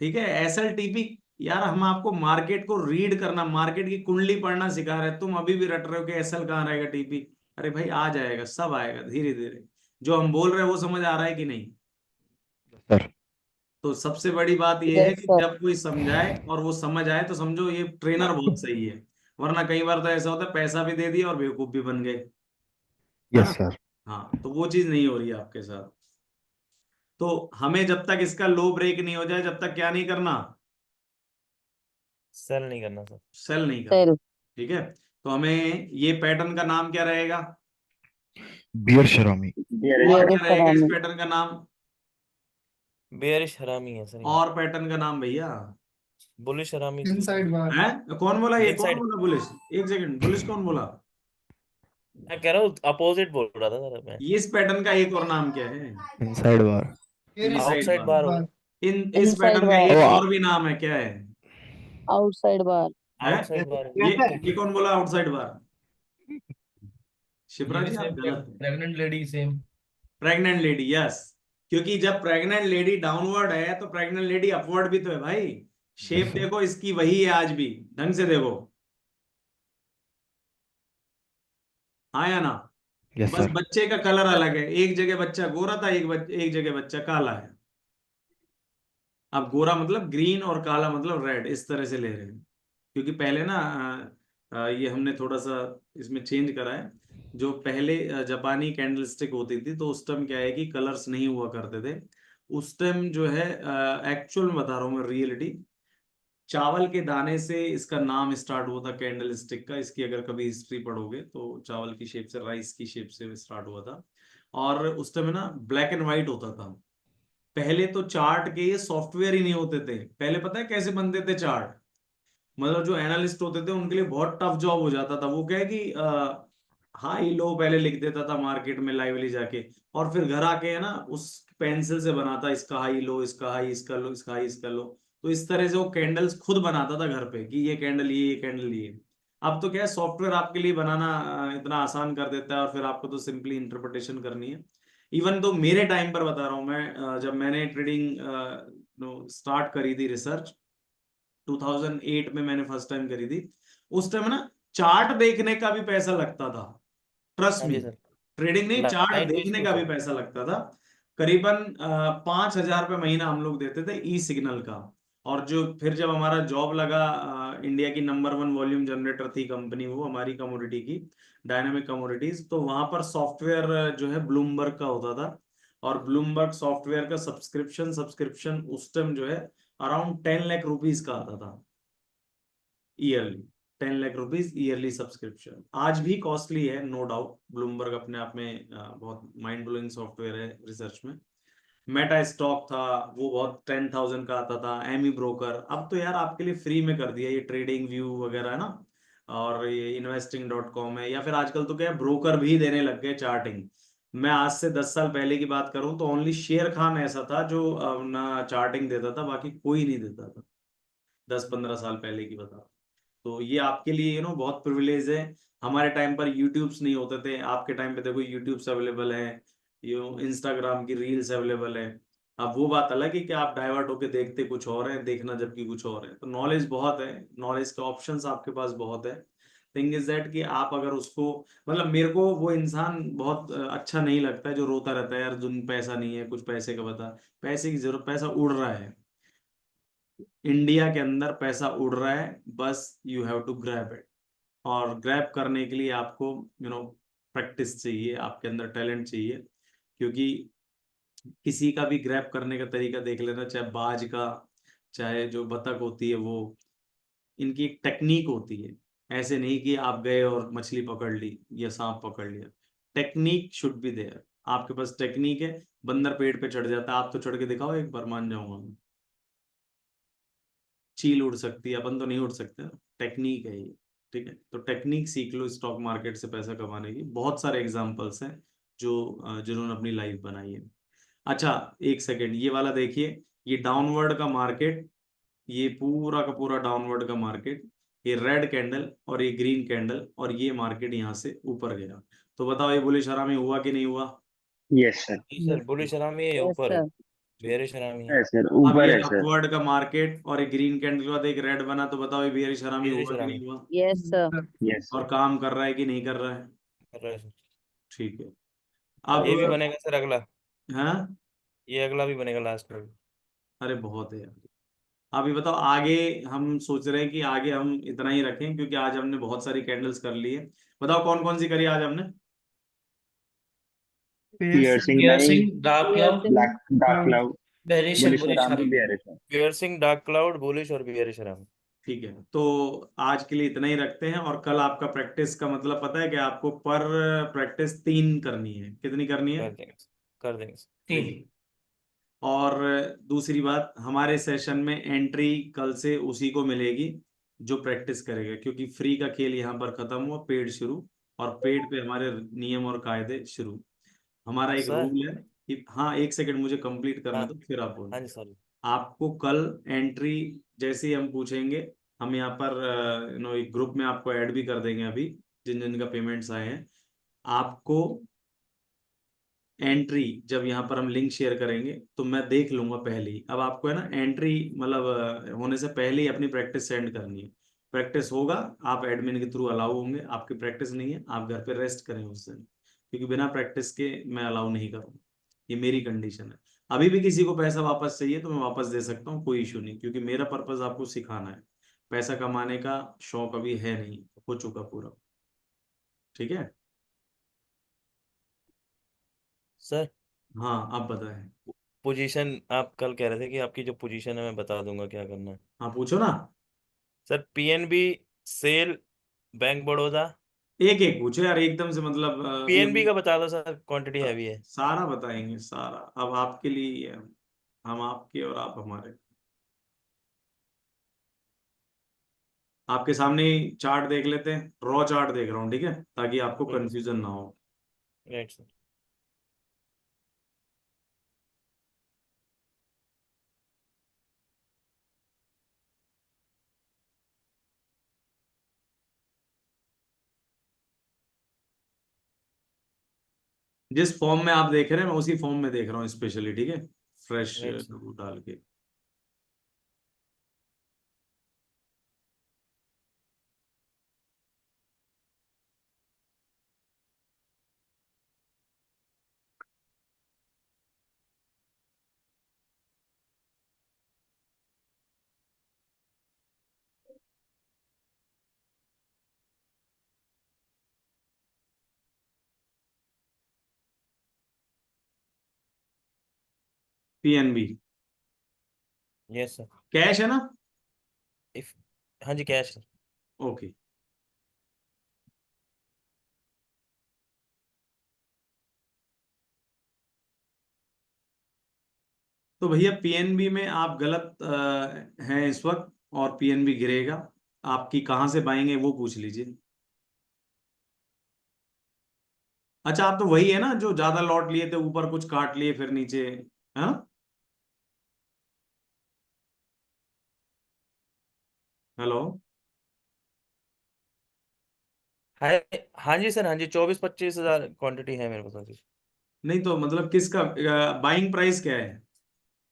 Speaker 1: ठीक है। एस एल टीपी, यार हम आपको मार्केट को रीड करना, मार्केट की कुंडली पढ़ना सिखा रहे हैं, तुम अभी भी रट रहे हो कि एस एल कहाँ रहेगा टीपी। अरे भाई आ जाएगा, सब आएगा धीरे धीरे। जो हम बोल रहे हैं वो समझ आ रहा है कि नहीं।
Speaker 4: सर।
Speaker 1: तो सबसे बड़ी बात यह है
Speaker 8: यस
Speaker 1: कि
Speaker 8: सर।
Speaker 1: जब कोई समझाए और वो समझ आए तो समझो ये ट्रेनर बहुत सही है। वरना कई बार तो ऐसा होता है पैसा भी दे दिया और बेवकूफ भी बन गए, है
Speaker 4: यस
Speaker 1: ना।
Speaker 4: सर।
Speaker 1: हाँ तो वो चीज नहीं हो रही है आपके साथ। तो हमें जब तक इसका लो ब्रेक नहीं हो जाए जब तक क्या नहीं करना,
Speaker 6: सेल नहीं करना सर।
Speaker 1: सेल नहीं करना,
Speaker 8: सेल।
Speaker 1: ठीक है। तो हमें ये पैटर्न का नाम क्या रहेगा,
Speaker 4: बियर शरामी।
Speaker 5: बियरिश
Speaker 1: और
Speaker 8: बियरिश
Speaker 1: क्या रहेगा इस
Speaker 8: हरामी।
Speaker 1: पैटर्न का नाम,
Speaker 6: बेयरिश हरामी है सर ये।
Speaker 1: और पैटर्न का नाम भैया
Speaker 6: बुलिश हरामी।
Speaker 2: इनसाइड बार।
Speaker 1: है। कौन बोला, ये कौन
Speaker 6: इनसाइड।
Speaker 1: बोला बुलिश, एक सेकंड, बुलिश कौन बोला।
Speaker 6: मैं कह रहा हूँ अपोजिट बोल रहा था सर मैं।
Speaker 1: ये इस पैटर्न का एक और नाम क्या है,
Speaker 4: इनसाइड बार।
Speaker 1: इनसाइड
Speaker 6: आउटसाइड बार
Speaker 1: बार।
Speaker 6: होगा।
Speaker 1: इस
Speaker 8: इनसाइड
Speaker 1: पैटर्न का
Speaker 8: बार।
Speaker 1: एक
Speaker 4: ओ
Speaker 1: और भी नाम है, क्या है,
Speaker 8: आउटसाइड बार।
Speaker 1: है?
Speaker 6: आउटसाइड बार
Speaker 1: ये
Speaker 6: होगा।
Speaker 1: ये कौन बोला आउटसाइड बार, शिप्रा
Speaker 3: ये भी
Speaker 1: जी आप
Speaker 3: सेम,
Speaker 1: गलत है।
Speaker 3: Pregnant lady same.
Speaker 1: Pregnant lady, yes. क्योंकि जब प्रेग्नेंट लेडी डाउनवर्ड है तो प्रेग्नेंट लेडी अपवर्ड भी तो है भाई। शेप देखो इसकी वही है आज भी, ढंग से देखो, हाँ या ना।
Speaker 4: यस
Speaker 1: बस
Speaker 4: सर।
Speaker 1: बच्चे का कलर अलग है, एक जगह बच्चा गोरा था, एक जगह बच्चा काला है। अब गोरा मतलब ग्रीन और काला मतलब रेड, इस तरह से ले रहे हैं। क्योंकि पहले ना ये हमने थोड़ा सा इसमें चेंज करा है। जो पहले जापानी कैंडल स्टिक होती थी तो उस टाइम क्या है कि कलर्स नहीं हुआ करते थे। उस टाइम जो है, एक्चुअल में बता रहा हूँ मैं, रियलिटी, चावल के दाने से इसका नाम स्टार्ट हुआ था कैंडल स्टिक का। इसकी अगर कभी हिस्ट्री पढ़ोगे तो चावल की शेप से, राइस की शेप से स्टार्ट हुआ था। और उस टाइम ना ब्लैक एंड व्हाइट होता था। पहले तो चार्ट के ये सॉफ्टवेयर ही नहीं होते थे। पहले पता है कैसे बनते थे चार्ट, मतलब जो एनालिस्ट होते थे उनके लिए बहुत टफ जॉब हो जाता था। वो क्या है कि हाई लो पहले लिख देता था मार्केट में लाइवली जाके, और फिर घर आके है ना उस पेंसिल से बनाता, इसका हाई लो, इसका हाई, इसका लो, इसका हाई, इसका लो। तो इस तरह से वो कैंडल्स खुद बनाता था घर पे कि ये कैंडल ये कैंडल ये। अब तो क्या है, सॉफ्टवेयर आपके लिए बनाना इतना आसान कर देता है, और फिर आपको तो सिंपली इंटरप्रिटेशन करनी है। इवन तो मेरे टाइम पर बता रहा हूँ मैं, जब मैंने ट्रेडिंग स्टार्ट करी थी, रिसर्च 2008 में मैंने फर्स्ट टाइम करी थी। उस टाइम ना चार्ट देखने का भी पैसा लगता था, ट्रस्ट
Speaker 6: हाँ
Speaker 1: मी।
Speaker 6: जी सर।
Speaker 1: ट्रेडिंग नहीं, चार्ट
Speaker 6: लाइट
Speaker 1: देखने
Speaker 6: विज
Speaker 1: का भी
Speaker 6: सर।
Speaker 1: पैसा लगता था। करीबन 5,000 रुपये महीना हम लोग देते थे ई सिग्नल का। और जो फिर जब हमारा जॉब लगा, इंडिया की नंबर 1 वॉल्यूम जनरेटर थी कंपनी वो हमारी कमोडिटी की, डायनामिक कमोडिटीज। तो वहां पर सॉफ्टवेयर जो है ब्लूमबर्ग का होता था। और ब्लूमबर्ग सॉफ्टवेयर का सब्सक्रिप्शन उस टाइम जो है अराउंड 10 लाख रुपीज का आता था yearly. 10 lakh rupees yearly subscription आज भी कॉस्टली है, नो डाउट। ब्लूमबर्ग अपने आप में बहुत माइंड ब्लोइंग सॉफ्टवेयर है रिसर्च में। मेटा स्टॉक था, वो बहुत 10,000 का आता था। एमी ब्रोकर अब तो यार आपके लिए फ्री में कर दिया ये ट्रेडिंग व्यू वगैरह, है ना। और ये investing.com है, या फिर आजकल तो क्या है, ब्रोकर भी देने लग गए चार्टिंग। मैं आज से 10 साल पहले की बात करूं तो ओनली शेर खान ऐसा था जो ना चार्टिंग देता था, बाकी कोई नहीं देता था। 10-15 साल पहले की बता। तो ये आपके लिए बहुत प्रिविलेज है। हमारे टाइम पर यूट्यूब्स नहीं होते थे, आपके टाइम पे देखो यूट्यूब्स अवेलेबल है, इंस्टाग्राम की रील्स अवेलेबल है। अब वो बात अलग है कि आप डाइवर्ट होके देखते कुछ और है, देखना जबकि कुछ और है। तो नॉलेज बहुत है, नॉलेज के ऑप्शंस आपके पास बहुत है। थिंग इज दैट कि आप अगर उसको, मतलब मेरे को वो इंसान बहुत अच्छा नहीं लगता है जो रोता रहता है, यार जुन पैसा नहीं है, कुछ पैसे का बता। पैसे की जरूरत, पैसा उड़ रहा है इंडिया के अंदर, पैसा उड़ रहा है, बस you have to grab it. और ग्रैब करने के लिए आपको प्रैक्टिस चाहिए, आपके अंदर टैलेंट चाहिए। क्योंकि किसी का भी ग्रैब करने का तरीका देख लेना, चाहे बाज का, चाहे जो बतख होती है वो, इनकी एक टेक्निक होती है। ऐसे नहीं कि आप गए और मछली पकड़ ली या सांप पकड़ लिया। Technique should be there. आपके पास टेक्निक है, बंदर पेड़ पे चढ़ जाता है, आप तो चढ़ के दिखाओ एक बार, मान जाऊंगा मैं। चील उड़ सकती है, अपन तो नहीं उड़ सकते ना। टेक्निक है ये, ठीक है। तो टेक्निक सीख लो स्टॉक मार्केट से पैसा कमाने की। बहुत सारे एग्जांपल्स हैं जो जिन्होंने अपनी लाइफ बनाई है। अच्छा, एक सेकेंड, ये वाला देखिए, ये डाउनवर्ड का मार्केट, ये पूरा का पूरा डाउनवर्ड का मार्केट, ये रेड कैंडल और ये ग्रीन कैंडल, और ये मार्केट यहाँ से ऊपर गया। तो बताओ ये बुलिश हरामी हुआ कि नहीं हुआ?
Speaker 5: Yes sir.
Speaker 6: जी सर, बुलिश हरामी है,
Speaker 8: Yes,
Speaker 6: ऊपर है,
Speaker 8: sir.
Speaker 6: बेरिश हरामी है,
Speaker 5: है सर,
Speaker 1: अब
Speaker 5: ऊपर
Speaker 1: ये
Speaker 5: है सर।
Speaker 1: अपवर्ड का मार्केट और ये ग्रीन कैंडल के बाद एक रेड बना, तो बताओ ये बेरिश हरामी
Speaker 6: बेरिश
Speaker 1: हुआ कि
Speaker 6: हरामी
Speaker 1: नहीं हुआ?
Speaker 8: Yes, sir.
Speaker 5: यस
Speaker 1: और
Speaker 5: सर।
Speaker 1: काम कर रहा है कि नहीं कर रहा है?
Speaker 6: कर रहा है सर।
Speaker 1: ठीक है।
Speaker 6: ये भी
Speaker 1: अब
Speaker 6: बनेगा सर अगला,
Speaker 1: हाँ,
Speaker 6: ये अगला भी बनेगा लास्ट में।
Speaker 1: अरे बहुत है यार। अभी बताओ आगे, हम सोच रहे हैं कि आगे हम इतना ही रखें, क्योंकि आज हमने बहुत सारी कैंडल्स कर ली है। बताओ कौन कौन सी करी आज हमने?
Speaker 5: Piercing line,
Speaker 9: piercing dark cloud
Speaker 8: Piercing.
Speaker 5: Black dark cloud,
Speaker 9: bearish and bullish
Speaker 5: bullish
Speaker 9: हरामी।
Speaker 5: भी है sir.
Speaker 6: Piercing, dark cloud, bullish और बेरिश हरामी।
Speaker 1: ठीक है, तो आज के लिए इतना ही रखते हैं। और कल आपका प्रैक्टिस का मतलब पता है कि आपको पर प्रैक्टिस 3 करनी है। कितनी करनी है?
Speaker 6: कर देंगे सर, कर देंगे सर।
Speaker 9: 3।
Speaker 1: और दूसरी बात, हमारे सेशन में एंट्री कल से उसी को मिलेगी जो प्रैक्टिस करेगा, क्योंकि फ्री का खेल यहाँ पर खत्म हुआ, पेड शुरू। और पेड पे हमारे नियम और कायदे शुरू। हमारा एक
Speaker 6: सर,
Speaker 1: रूल है कि, हाँ एक सेकंड मुझे कंप्लीट
Speaker 6: हाँ,
Speaker 1: करने दो, फिर आप बोलो।
Speaker 6: हाँ जी सॉरी।
Speaker 1: आपको कल एंट्री जैसे ही हम पूछेंगे, हम यहाँ पर एक ग्रुप में आपको ऐड भी कर देंगे अभी, जिन जिन का पेमेंट्स आए हैं। आपको एंट्री जब यहाँ पर हम लिंक शेयर करेंगे तो मैं देख लूंगा पहले ही। अब आपको है ना एंट्री, मतलब होने से पहले ही अपनी प्रैक्टिस सेंड करनी है। प्रैक्टिस होगा, आप एडमिन के थ्रू अलाउ होंगे। आपकी प्रैक्टिस नहीं है, आप घर पे रेस्ट करें उस दिन, क्योंकि बिना प्रैक्टिस के मैं अलाउ नहीं करूँगा। ये मेरी कंडीशन है। अभी भी किसी को पैसा वापस चाहिए तो मैं वापस दे सकता हूँ, कोई इशू नहीं, क्योंकि मेरा पर्पज आपको सिखाना है। पैसा कमाने का शौक अभी है नहीं, हो चुका पूरा। ठीक है।
Speaker 6: सर,
Speaker 1: हाँ, आप बताएं।
Speaker 6: पोजीशन आप कल कह रहे थे कि आपकी जो पोजीशन है मैं बता दूंगा क्या करना है।
Speaker 1: हाँ पूछो ना।
Speaker 6: Sir, PNB, SAIL, bank Baroda.
Speaker 1: एक एक पूछो यार, एकदम से मतलब
Speaker 6: पीएनबी का बता दो सर, क्वांटिटी हैवी है।
Speaker 1: सारा बताएंगे सारा। अब आपके लिए ही है, हम आपके और आप हमारे। आपके सामने ही चार्ट देख लेते हैं, रॉ चार्ट देख रहा हूँ, ठीक है, ताकि आपको
Speaker 6: ठीक है
Speaker 1: कंफ्यूजन ना हो।
Speaker 6: Sir, right sir.
Speaker 1: जिस फॉर्म में आप देख रहे हैं मैं उसी फॉर्म में देख रहा हूँ स्पेशली, ठीक है, फ्रेश
Speaker 6: राइट सर।
Speaker 1: डाल के। PNB
Speaker 6: yes sir.
Speaker 1: कैश है ना?
Speaker 6: इफ, हाँ जी, कैश सर।
Speaker 1: ओके। तो भैया पीएनबी में आप गलत हैं इस वक्त, और पीएनबी गिरेगा। आपकी कहाँ से बाइंग है वो पूछ लीजिए। अच्छा, आप तो वही है ना जो ज्यादा लॉट लिए थे, ऊपर कुछ काट लिए फिर नीचे, हाँ? हेलो।
Speaker 6: है। हाँ जी सर, हाँ जी, 24-25 हजार क्वांटिटी है मेरे पास अभी।
Speaker 1: नहीं तो मतलब किसका बाइंग प्राइस क्या है?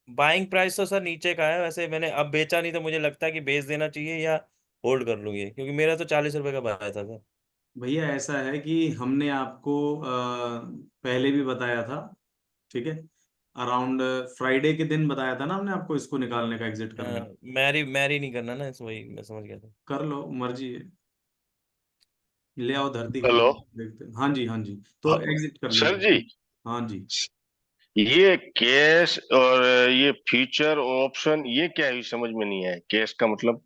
Speaker 6: बाइंग प्राइस तो सर नीचे का है, वैसे मैंने अब बेचा नहीं तो मुझे लगता है कि बेच देना चाहिए या होल्ड कर लूँ ये, क्योंकि मेरा तो 40 रुपए का बनाया था सर।
Speaker 1: भैया ऐसा है कि हमने आपको पहले भी बताया था, ठीक है, अराउंड फ्राइडे के दिन बताया था ना हमने आपको इसको निकालने का, एग्जिट करने का।
Speaker 6: मैरी मैरी नहीं करना ना, इस वही मैं समझ गया था।
Speaker 1: कर लो, मर्जी है, ले आओ धरती
Speaker 10: हेलो।
Speaker 1: खत्म, देखते हैं। हाँ जी, हाँ जी, तो
Speaker 10: हाँ,
Speaker 1: एग्जिट कर
Speaker 10: सर
Speaker 1: लेंगे।
Speaker 10: जी,
Speaker 1: हाँ जी।
Speaker 10: ये कैश और ये फ्यूचर ऑप्शन ये क्या है, समझ में नहीं आया कैश का मतलब।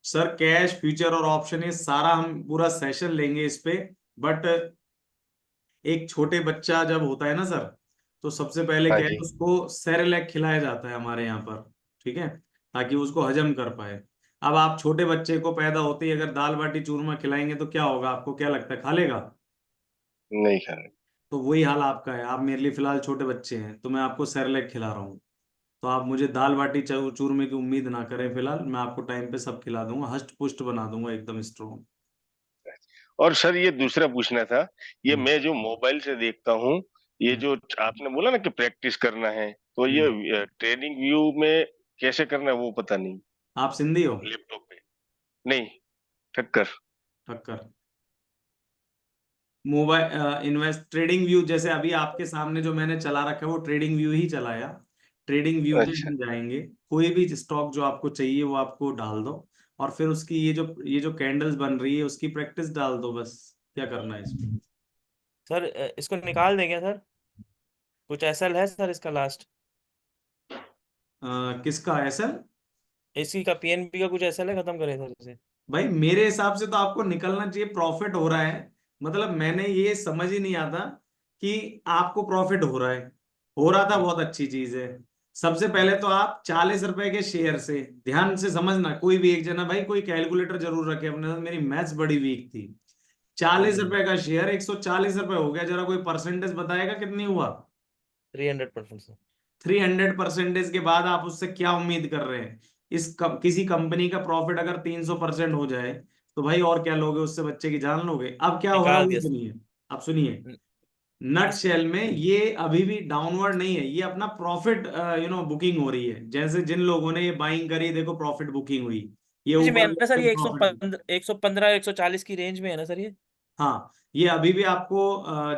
Speaker 1: सर कैश, फ्यूचर और ऑप्शन, ये सारा हम पूरा सेशन लेंगे इस पे। बट एक छोटे बच्चा जब होता है ना सर, तो सबसे पहले
Speaker 10: हाँ
Speaker 1: क्या है,
Speaker 10: जी।
Speaker 1: उसको सेरेलैक खिलाया जाता है हमारे यहाँ पर, ठीक है, ताकि उसको हजम कर पाए। अब आप छोटे बच्चे को पैदा होते ही अगर दाल बाटी चूरमा खिलाएंगे तो क्या होगा, आपको क्या लगता है, खा लेगा?
Speaker 10: नहीं खा रहे।
Speaker 1: तो वही हाल आपका है। आप मेरे लिए फिलहाल छोटे बच्चे हैं, तो मैं आपको सेरेलैक खिला रहा हूँ। तो आप मुझे दाल बाटी चूरमे की उम्मीद ना करें फिलहाल, मैं आपको टाइम पे सब खिला दूंगा, हष्ट पुष्ट बना दूंगा एकदम स्ट्रॉन्ग।
Speaker 10: और सर ये दूसरा पूछना था, ये मैं जो मोबाइल से देखता हूँ, ये
Speaker 1: हम्म।
Speaker 10: जो आपने बोला ना कि प्रैक्टिस करना है, तो
Speaker 1: हम्म।
Speaker 10: ये ट्रेडिंग व्यू में कैसे करना है वो पता नहीं।
Speaker 1: आप सिंधी हो?
Speaker 10: लैपटॉप पे नहीं, टक्कर।
Speaker 1: टक्कर। मोबाइल इन्वेस्ट ट्रेडिंग व्यू, जैसे अभी आपके सामने जो मैंने चला रखा है वो ट्रेडिंग व्यू ही चलाया। ट्रेडिंग व्यू में
Speaker 10: अच्छा।
Speaker 1: हम जाएंगे, कोई भी स्टॉक जो आपको चाहिए वो आपको डाल दो, और फिर उसकी ये जो कैंडल्स बन रही है उसकी प्रैक्टिस डाल दो, बस। क्या करना है इसमें?
Speaker 6: सर इसको निकाल देंगे सर, कुछ एसएल है सर इसका लास्ट?
Speaker 1: किसका एसएल?
Speaker 6: इसी का पीएनबी का कुछ एसएल है, खत्म करें सर इसे।
Speaker 1: भाई मेरे हिसाब से तो आपको निकलना चाहिए, प्रॉफिट हो रहा है। मतलब मैंने ये समझ ही नहीं आता कि आपको प्रॉफिट हो रहा है। हो रहा था, बहुत अच्छी चीज है। सबसे पहले तो आप 40 रुपए के शेयर से, ध्यान से समझना, कोई भी एक जना भाई कोई कैलकुलेटर जरूर रखे अपने साथ, मेरी मैथ्स बड़ी वीक थी।
Speaker 6: हाँ
Speaker 1: चालीस
Speaker 6: जी,
Speaker 1: रुपए का शेयर 140 रुपए हो गया, जरा कोई परसेंटेज बताएगा कितनी हुआ?
Speaker 6: 300% सर।
Speaker 1: 300 परसेंटेज के बाद आप उससे क्या उम्मीद कर रहे हैं? किसी कंपनी का प्रॉफिट अगर 300% हो जाए, तो भाई और क्या लोगे उससे, बच्चे की जान लोगे? अब क्या हो रहा है
Speaker 6: निकाल
Speaker 1: वो
Speaker 6: दिया सर।
Speaker 1: सुनिए। अब सुनिए,
Speaker 6: न-
Speaker 1: नट
Speaker 6: इस
Speaker 1: शेल में ये अभी भी डाउनवर्ड नहीं है, ये अपना प्रॉफिट बुकिंग हो रही है। जैसे जिन लोगों ने ये बाइंग करी, देखो प्रॉफिट बुकिंग हुई, ये
Speaker 6: रेंज में है
Speaker 1: ऊपर
Speaker 6: ना सर, ये
Speaker 1: प्रॉफिट।
Speaker 6: 115 140 की रेंज में है ना सर ये?
Speaker 1: हाँ, ये अभी भी आपको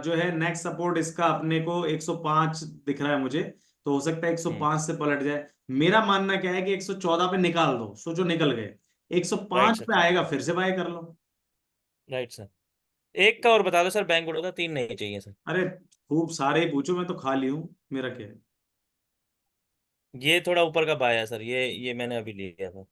Speaker 1: जो है नेक्स्ट सपोर्ट इसका अपने को 105 दिख रहा है मुझे। तो हो सकता है
Speaker 6: हम्म।
Speaker 1: 105 से पलट जाए। मेरा मानना क्या है कि 114 पे निकाल दो, सोचो निकल गए,
Speaker 6: राइट
Speaker 1: 105
Speaker 6: सर।
Speaker 1: पे आएगा फिर से बाय कर लो।
Speaker 6: Right sir. एक का और बता दो सर, बैंक बड़ौदा, तीन नहीं चाहिए सर।
Speaker 1: अरे खूब सारे ही पूछो, मैं तो खाली हूँ, मेरा क्या है।
Speaker 6: ये थोड़ा ऊपर का बाय है सर, ये मैंने अभी लिया था।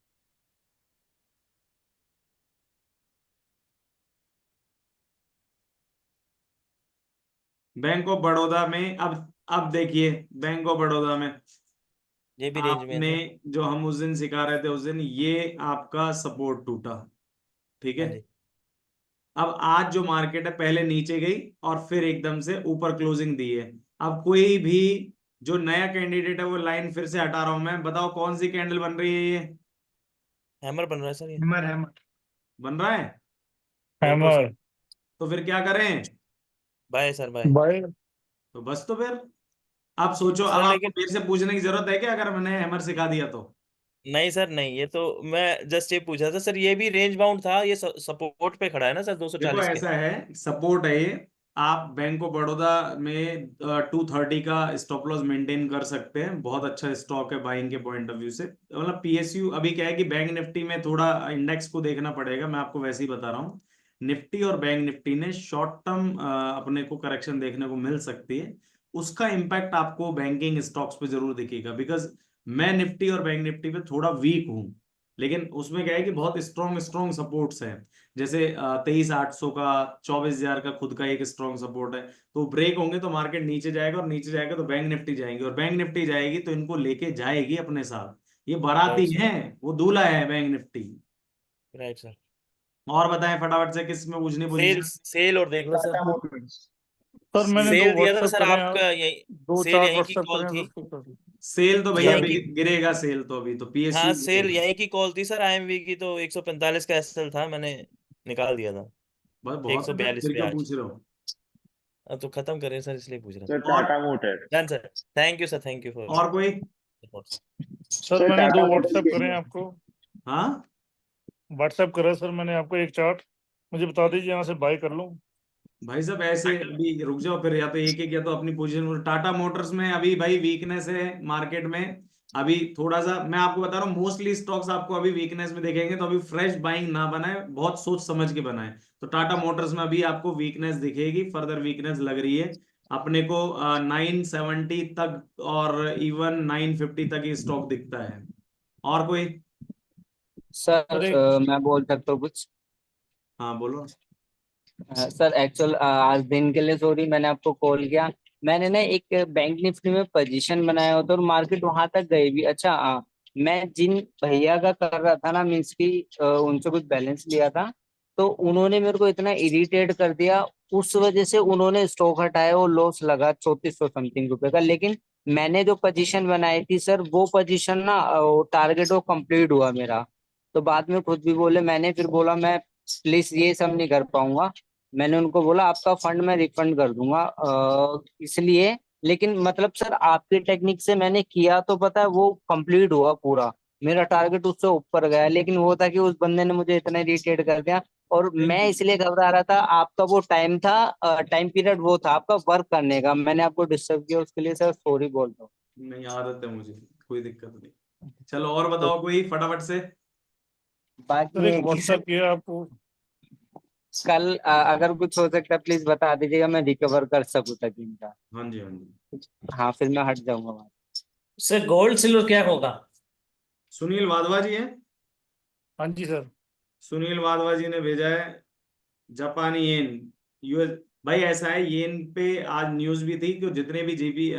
Speaker 1: बैंक ऑफ बड़ौदा में अब देखिए, बैंक ऑफ बड़ौदा में
Speaker 6: ये भी रेंज में है
Speaker 1: आपने,
Speaker 6: सर।
Speaker 1: जो हम उस दिन सिखा रहे थे उस दिन, ये आपका सपोर्ट टूटा, ठीक है।
Speaker 6: हाँ जी।
Speaker 1: अब आज जो मार्केट है, पहले नीचे गई और फिर एकदम से ऊपर क्लोजिंग दी है। अब कोई भी जो नया कैंडिडेट है वो लाइन फिर से हटा रहा हूं मैं, बताओ कौन सी कैंडल बन रही है ये?
Speaker 6: हैमर बन रहा है सर ये।
Speaker 2: हैमर हैमर
Speaker 1: बन रहा है? फिर
Speaker 2: हैमर
Speaker 1: तो फिर क्या करें?
Speaker 6: Bye sir, bye.
Speaker 2: बाय।
Speaker 1: तो बस, तो फिर आप सोचो, अब
Speaker 6: सर
Speaker 1: आपको
Speaker 6: लेकिन
Speaker 1: मेरे से पूछने की जरूरत है क्या, अगर मैंने हैमर सिखा दिया तो?
Speaker 6: नहीं सर, नहीं, ये तो मैं जस्ट ये पूछा था सर, ये भी रेंज बाउंड था, ये सपोर्ट पे खड़ा है ना सर
Speaker 1: देखो
Speaker 6: 240 के।
Speaker 1: ऐसा है, सपोर्ट है ये। आप बैंक ऑफ बड़ौदा में 230 का स्टॉप लॉस मेंटेन कर सकते हैं, बहुत अच्छा स्टॉक है बाइंग के पॉइंट ऑफ व्यू से। मतलब पीएसयू अभी क्या है कि बैंक निफ्टी में थोड़ा इंडेक्स को देखना पड़ेगा, मैं आपको वैसे ही बता रहा हूँ। निफ्टी और बैंक निफ्टी ने शॉर्ट टर्म अपने को करेक्शन देखने को मिल सकती है। उसका इम्पैक्ट आपको बैंकिंग स्टॉक्स पे जरूर दिखेगा, बिकॉज मैं निफ्टी और बैंक निफ्टी पे थोड़ा वीक हूँ। लेकिन उसमें क्या है कि बहुत स्ट्रॉन्ग स्ट्रॉन्ग सपोर्ट्स हैं। जैसे 23,800 का, 24,000 का खुद का एक स्ट्रॉन्ग सपोर्ट है। तो ब्रेक होंगे तो मार्केट नीचे जाएगा, और नीचे जाएगा तो बैंक निफ्टी जाएगी, और बैंक निफ्टी जाएगी तो इनको लेके जाएगी अपने साथ। ये
Speaker 6: राइट
Speaker 1: बाराती
Speaker 6: सर।
Speaker 1: है, वो दूल्हा है बैंक निफ्टी।
Speaker 6: Right sir.
Speaker 1: और बताएं फटाफट से किस में पूछनी
Speaker 6: सेल
Speaker 1: पोजीशन।
Speaker 6: सेल और देख लो सर।
Speaker 5: टाटा मोटर्स।
Speaker 2: सर मैंने दो
Speaker 6: सेल दिया था
Speaker 2: व्हाट्सएप
Speaker 6: सर
Speaker 2: करे हैं,
Speaker 6: आपका, यही
Speaker 2: दो
Speaker 6: सेल
Speaker 2: चार्ट
Speaker 6: यहीं की
Speaker 2: व्हाट्सएप
Speaker 6: कॉल
Speaker 2: करे हैं,
Speaker 6: थी।
Speaker 2: उसको कर दीजिए।
Speaker 1: सेल तो भैया
Speaker 6: यहीं की,
Speaker 1: गिरेगा, सेल तो अभी तो पीएसयू
Speaker 6: हाँ सेल
Speaker 1: गिरेगा।
Speaker 6: यहीं की कॉल थी सर, आईएमवी की तो 145 का एसएल था, मैंने निकाल दिया था
Speaker 1: बस बहुत है,
Speaker 6: 142
Speaker 1: फिर
Speaker 6: पे
Speaker 1: क्यों
Speaker 6: आज।
Speaker 1: पूछ रहे हो।
Speaker 6: अब तो खत्म करें सर, इसलिए पूछ रहा
Speaker 5: सर
Speaker 1: और
Speaker 5: टाटा मोटर्स।
Speaker 6: था। Done sir, thank you sir, thank you for
Speaker 1: और कोई।
Speaker 6: सपोर्ट।
Speaker 2: सर
Speaker 5: सर
Speaker 2: मैंने
Speaker 5: टाटा
Speaker 2: दो
Speaker 5: मोटर्स
Speaker 2: व्हाट्सएप
Speaker 5: के
Speaker 2: करे हैं
Speaker 5: लिए।
Speaker 2: आपको,
Speaker 1: हाँ
Speaker 2: व्हाट्सएप करा है सर मैंने आपको एक चार्ट, मुझे बता दीजिए यहाँ से बाय कर लूँ।
Speaker 1: भाई साहब ऐसे अभी रुक जाओ, फिर या तो एक एक या तो अपनी पोजीशन। टाटा मोटर्स में अभी भाई वीकनेस है मार्केट में। अभी थोड़ा सा मैं आपको बता रहा हूँ, मोस्टली स्टॉक्स आपको अभी वीकनेस में देखेंगे, तो अभी फ्रेश बाइंग ना बनाए, बहुत सोच समझ के बनाए। तो टाटा मोटर्स में अभी आपको वीकनेस दिखेगी, फर्दर वीकनेस लग रही है अपने को। 970 तक और इवन 950 तक ही स्टॉक दिखता है। और कोई।
Speaker 9: सर
Speaker 2: सर एक
Speaker 9: मैं बोल सकता हूँ कुछ?
Speaker 1: हाँ बोलो।
Speaker 9: सर एक्चुअल आज दिन के लिए सॉरी, मैंने आपको कॉल किया। मैंने ना एक बैंक निफ्टी में पोजीशन बनाया होता और मार्केट वहां तक गई भी। अच्छा मैं जिन भैया का कर रहा था ना, मीन्स की उनसे कुछ बैलेंस लिया था, तो उन्होंने मेरे को इतना इरिटेट कर दिया, उस वजह से उन्होंने स्टॉक हटाया और लॉस लगा 3400 समथिंग रुपए का। लेकिन मैंने जो पोजीशन बनाई थी सर, वो पोजीशन ना टारगेट वो कंप्लीट हुआ मेरा। तो बाद में खुद भी बोले, मैंने फिर बोला मैं प्लीज ये सब नहीं कर पाऊंगा। मैंने उनको बोला आपका फंड मैं रिफंड कर दूंगा इसलिए। लेकिन मतलब सर आपकी टेक्निक से मैंने किया तो पता है वो कंप्लीट हुआ पूरा, मेरा टारगेट उससे ऊपर गया। लेकिन वो था कि उस बंदे ने मुझे इतना इरिटेट कर दिया, और मैं इसलिए घबरा रहा था। आपका वो टाइम था, टाइम पीरियड वो था आपका वर्क करने का, मैंने आपको डिस्टर्ब किया उसके लिए सर सॉरी बोल रहा हूँ।
Speaker 1: नहीं आदत है मुझे, कोई दिक्कत नहीं। चलो और बताओ कोई फटाफट से।
Speaker 2: सर एक
Speaker 9: बाकी सर
Speaker 2: व्हाट्सएप किया आपको।
Speaker 9: कल अगर कुछ हो सकता है प्लीज बता दीजिएगा, मैं रिकवर कर सकूं तक इनका।
Speaker 1: हाँ जी हाँ जी।
Speaker 9: हाँ फिर मैं हट जाऊंगा वहां
Speaker 3: सर गोल्ड सिल्वर क्या होगा?
Speaker 1: सुनील वाधवा जी हैं।
Speaker 2: हाँ जी सर।
Speaker 1: सुनील वाधवा जी ने भेजा है जापानी येन यूएस। भाई ऐसा है, येन पे आज न्यूज भी थी कि जितने भी जीपी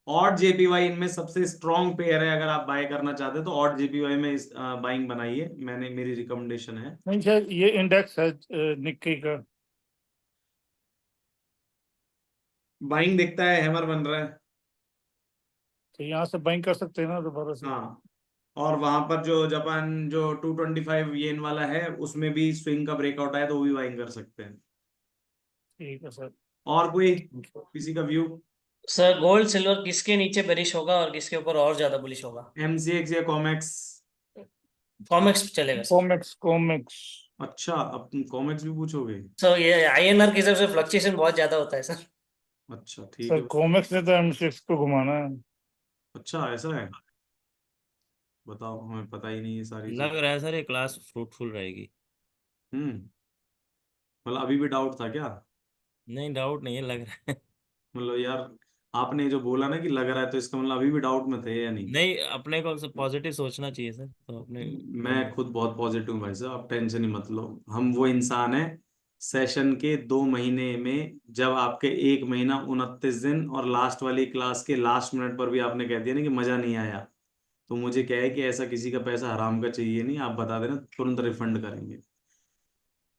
Speaker 1: और जेपीवाई इनमें सबसे स्ट्रॉन्ग पेयर है। अगर आप बाय करना चाहते हैं तो और जेपीवाई में बाइंग बनाइए, मैंने मेरी रिकमेंडेशन है।
Speaker 2: नहीं सर ये इंडेक्स है निक्की का।
Speaker 1: बाइंग दिखता है, हैमर बन रहा है।
Speaker 2: तो यहाँ से बाइंग कर सकते हैं ना दोबारा से।
Speaker 1: हाँ और वहां पर जो जापान जो 225 येन वाला है उसमें भी स्विंग का ब्रेकआउट आया तो वो भी बाइंग कर सकते हैं।
Speaker 2: ठीक है सर।
Speaker 1: और कोई किसी का व्यू।
Speaker 3: सर गोल्ड सिल्वर किसके नीचे बेरिश होगा और किसके ऊपर और ज्यादा बुलिश होगा?
Speaker 1: एमसीएक्स या कॉमेक्स।
Speaker 3: कॉमेक्स चलेगा सर।
Speaker 2: COMEX COMEX.
Speaker 1: अच्छा अब तुम कॉमेक्स भी पूछोगे।
Speaker 3: सर ये आईएनआर की हिसाब से फ्लक्चुएशन बहुत ज्यादा होता है सर।
Speaker 1: अच्छा ठीक
Speaker 2: सर
Speaker 1: है।
Speaker 2: कॉमेक्स ने तो M6 को घुमाना है।
Speaker 1: अच्छा ऐसा है, बताओ हमें पता ही नहीं ये सारी
Speaker 6: लग
Speaker 1: चीज।
Speaker 6: रहा है सर ये क्लास फ्रूटफुल रहेगी।
Speaker 1: मतलब अभी भी डाउट था क्या।
Speaker 6: नहीं डाउट नहीं है, लग रहा है।
Speaker 1: मतलब यार आपने जो बोला ना कि लग रहा है, तो इसका मतलब अभी भी डाउट में थे या नहीं।
Speaker 6: नहीं, अपने को पॉजिटिव सोचना चाहिए सर, तो अपने
Speaker 1: मैं खुद बहुत पॉजिटिव हूँ भाई साहब, आप टेंशन ही मत लो। हम वो इंसान है सेशन के 2 महीने में, जब आपके 1 महीना 29 दिन और लास्ट वाली क्लास के लास्ट मिनट पर भी आपने कह दिया ना कि मजा नहीं आया, तो मुझे क्या है कि ऐसा किसी का पैसा हराम का चाहिए नहीं। आप बता देना तुरंत रिफंड करेंगे,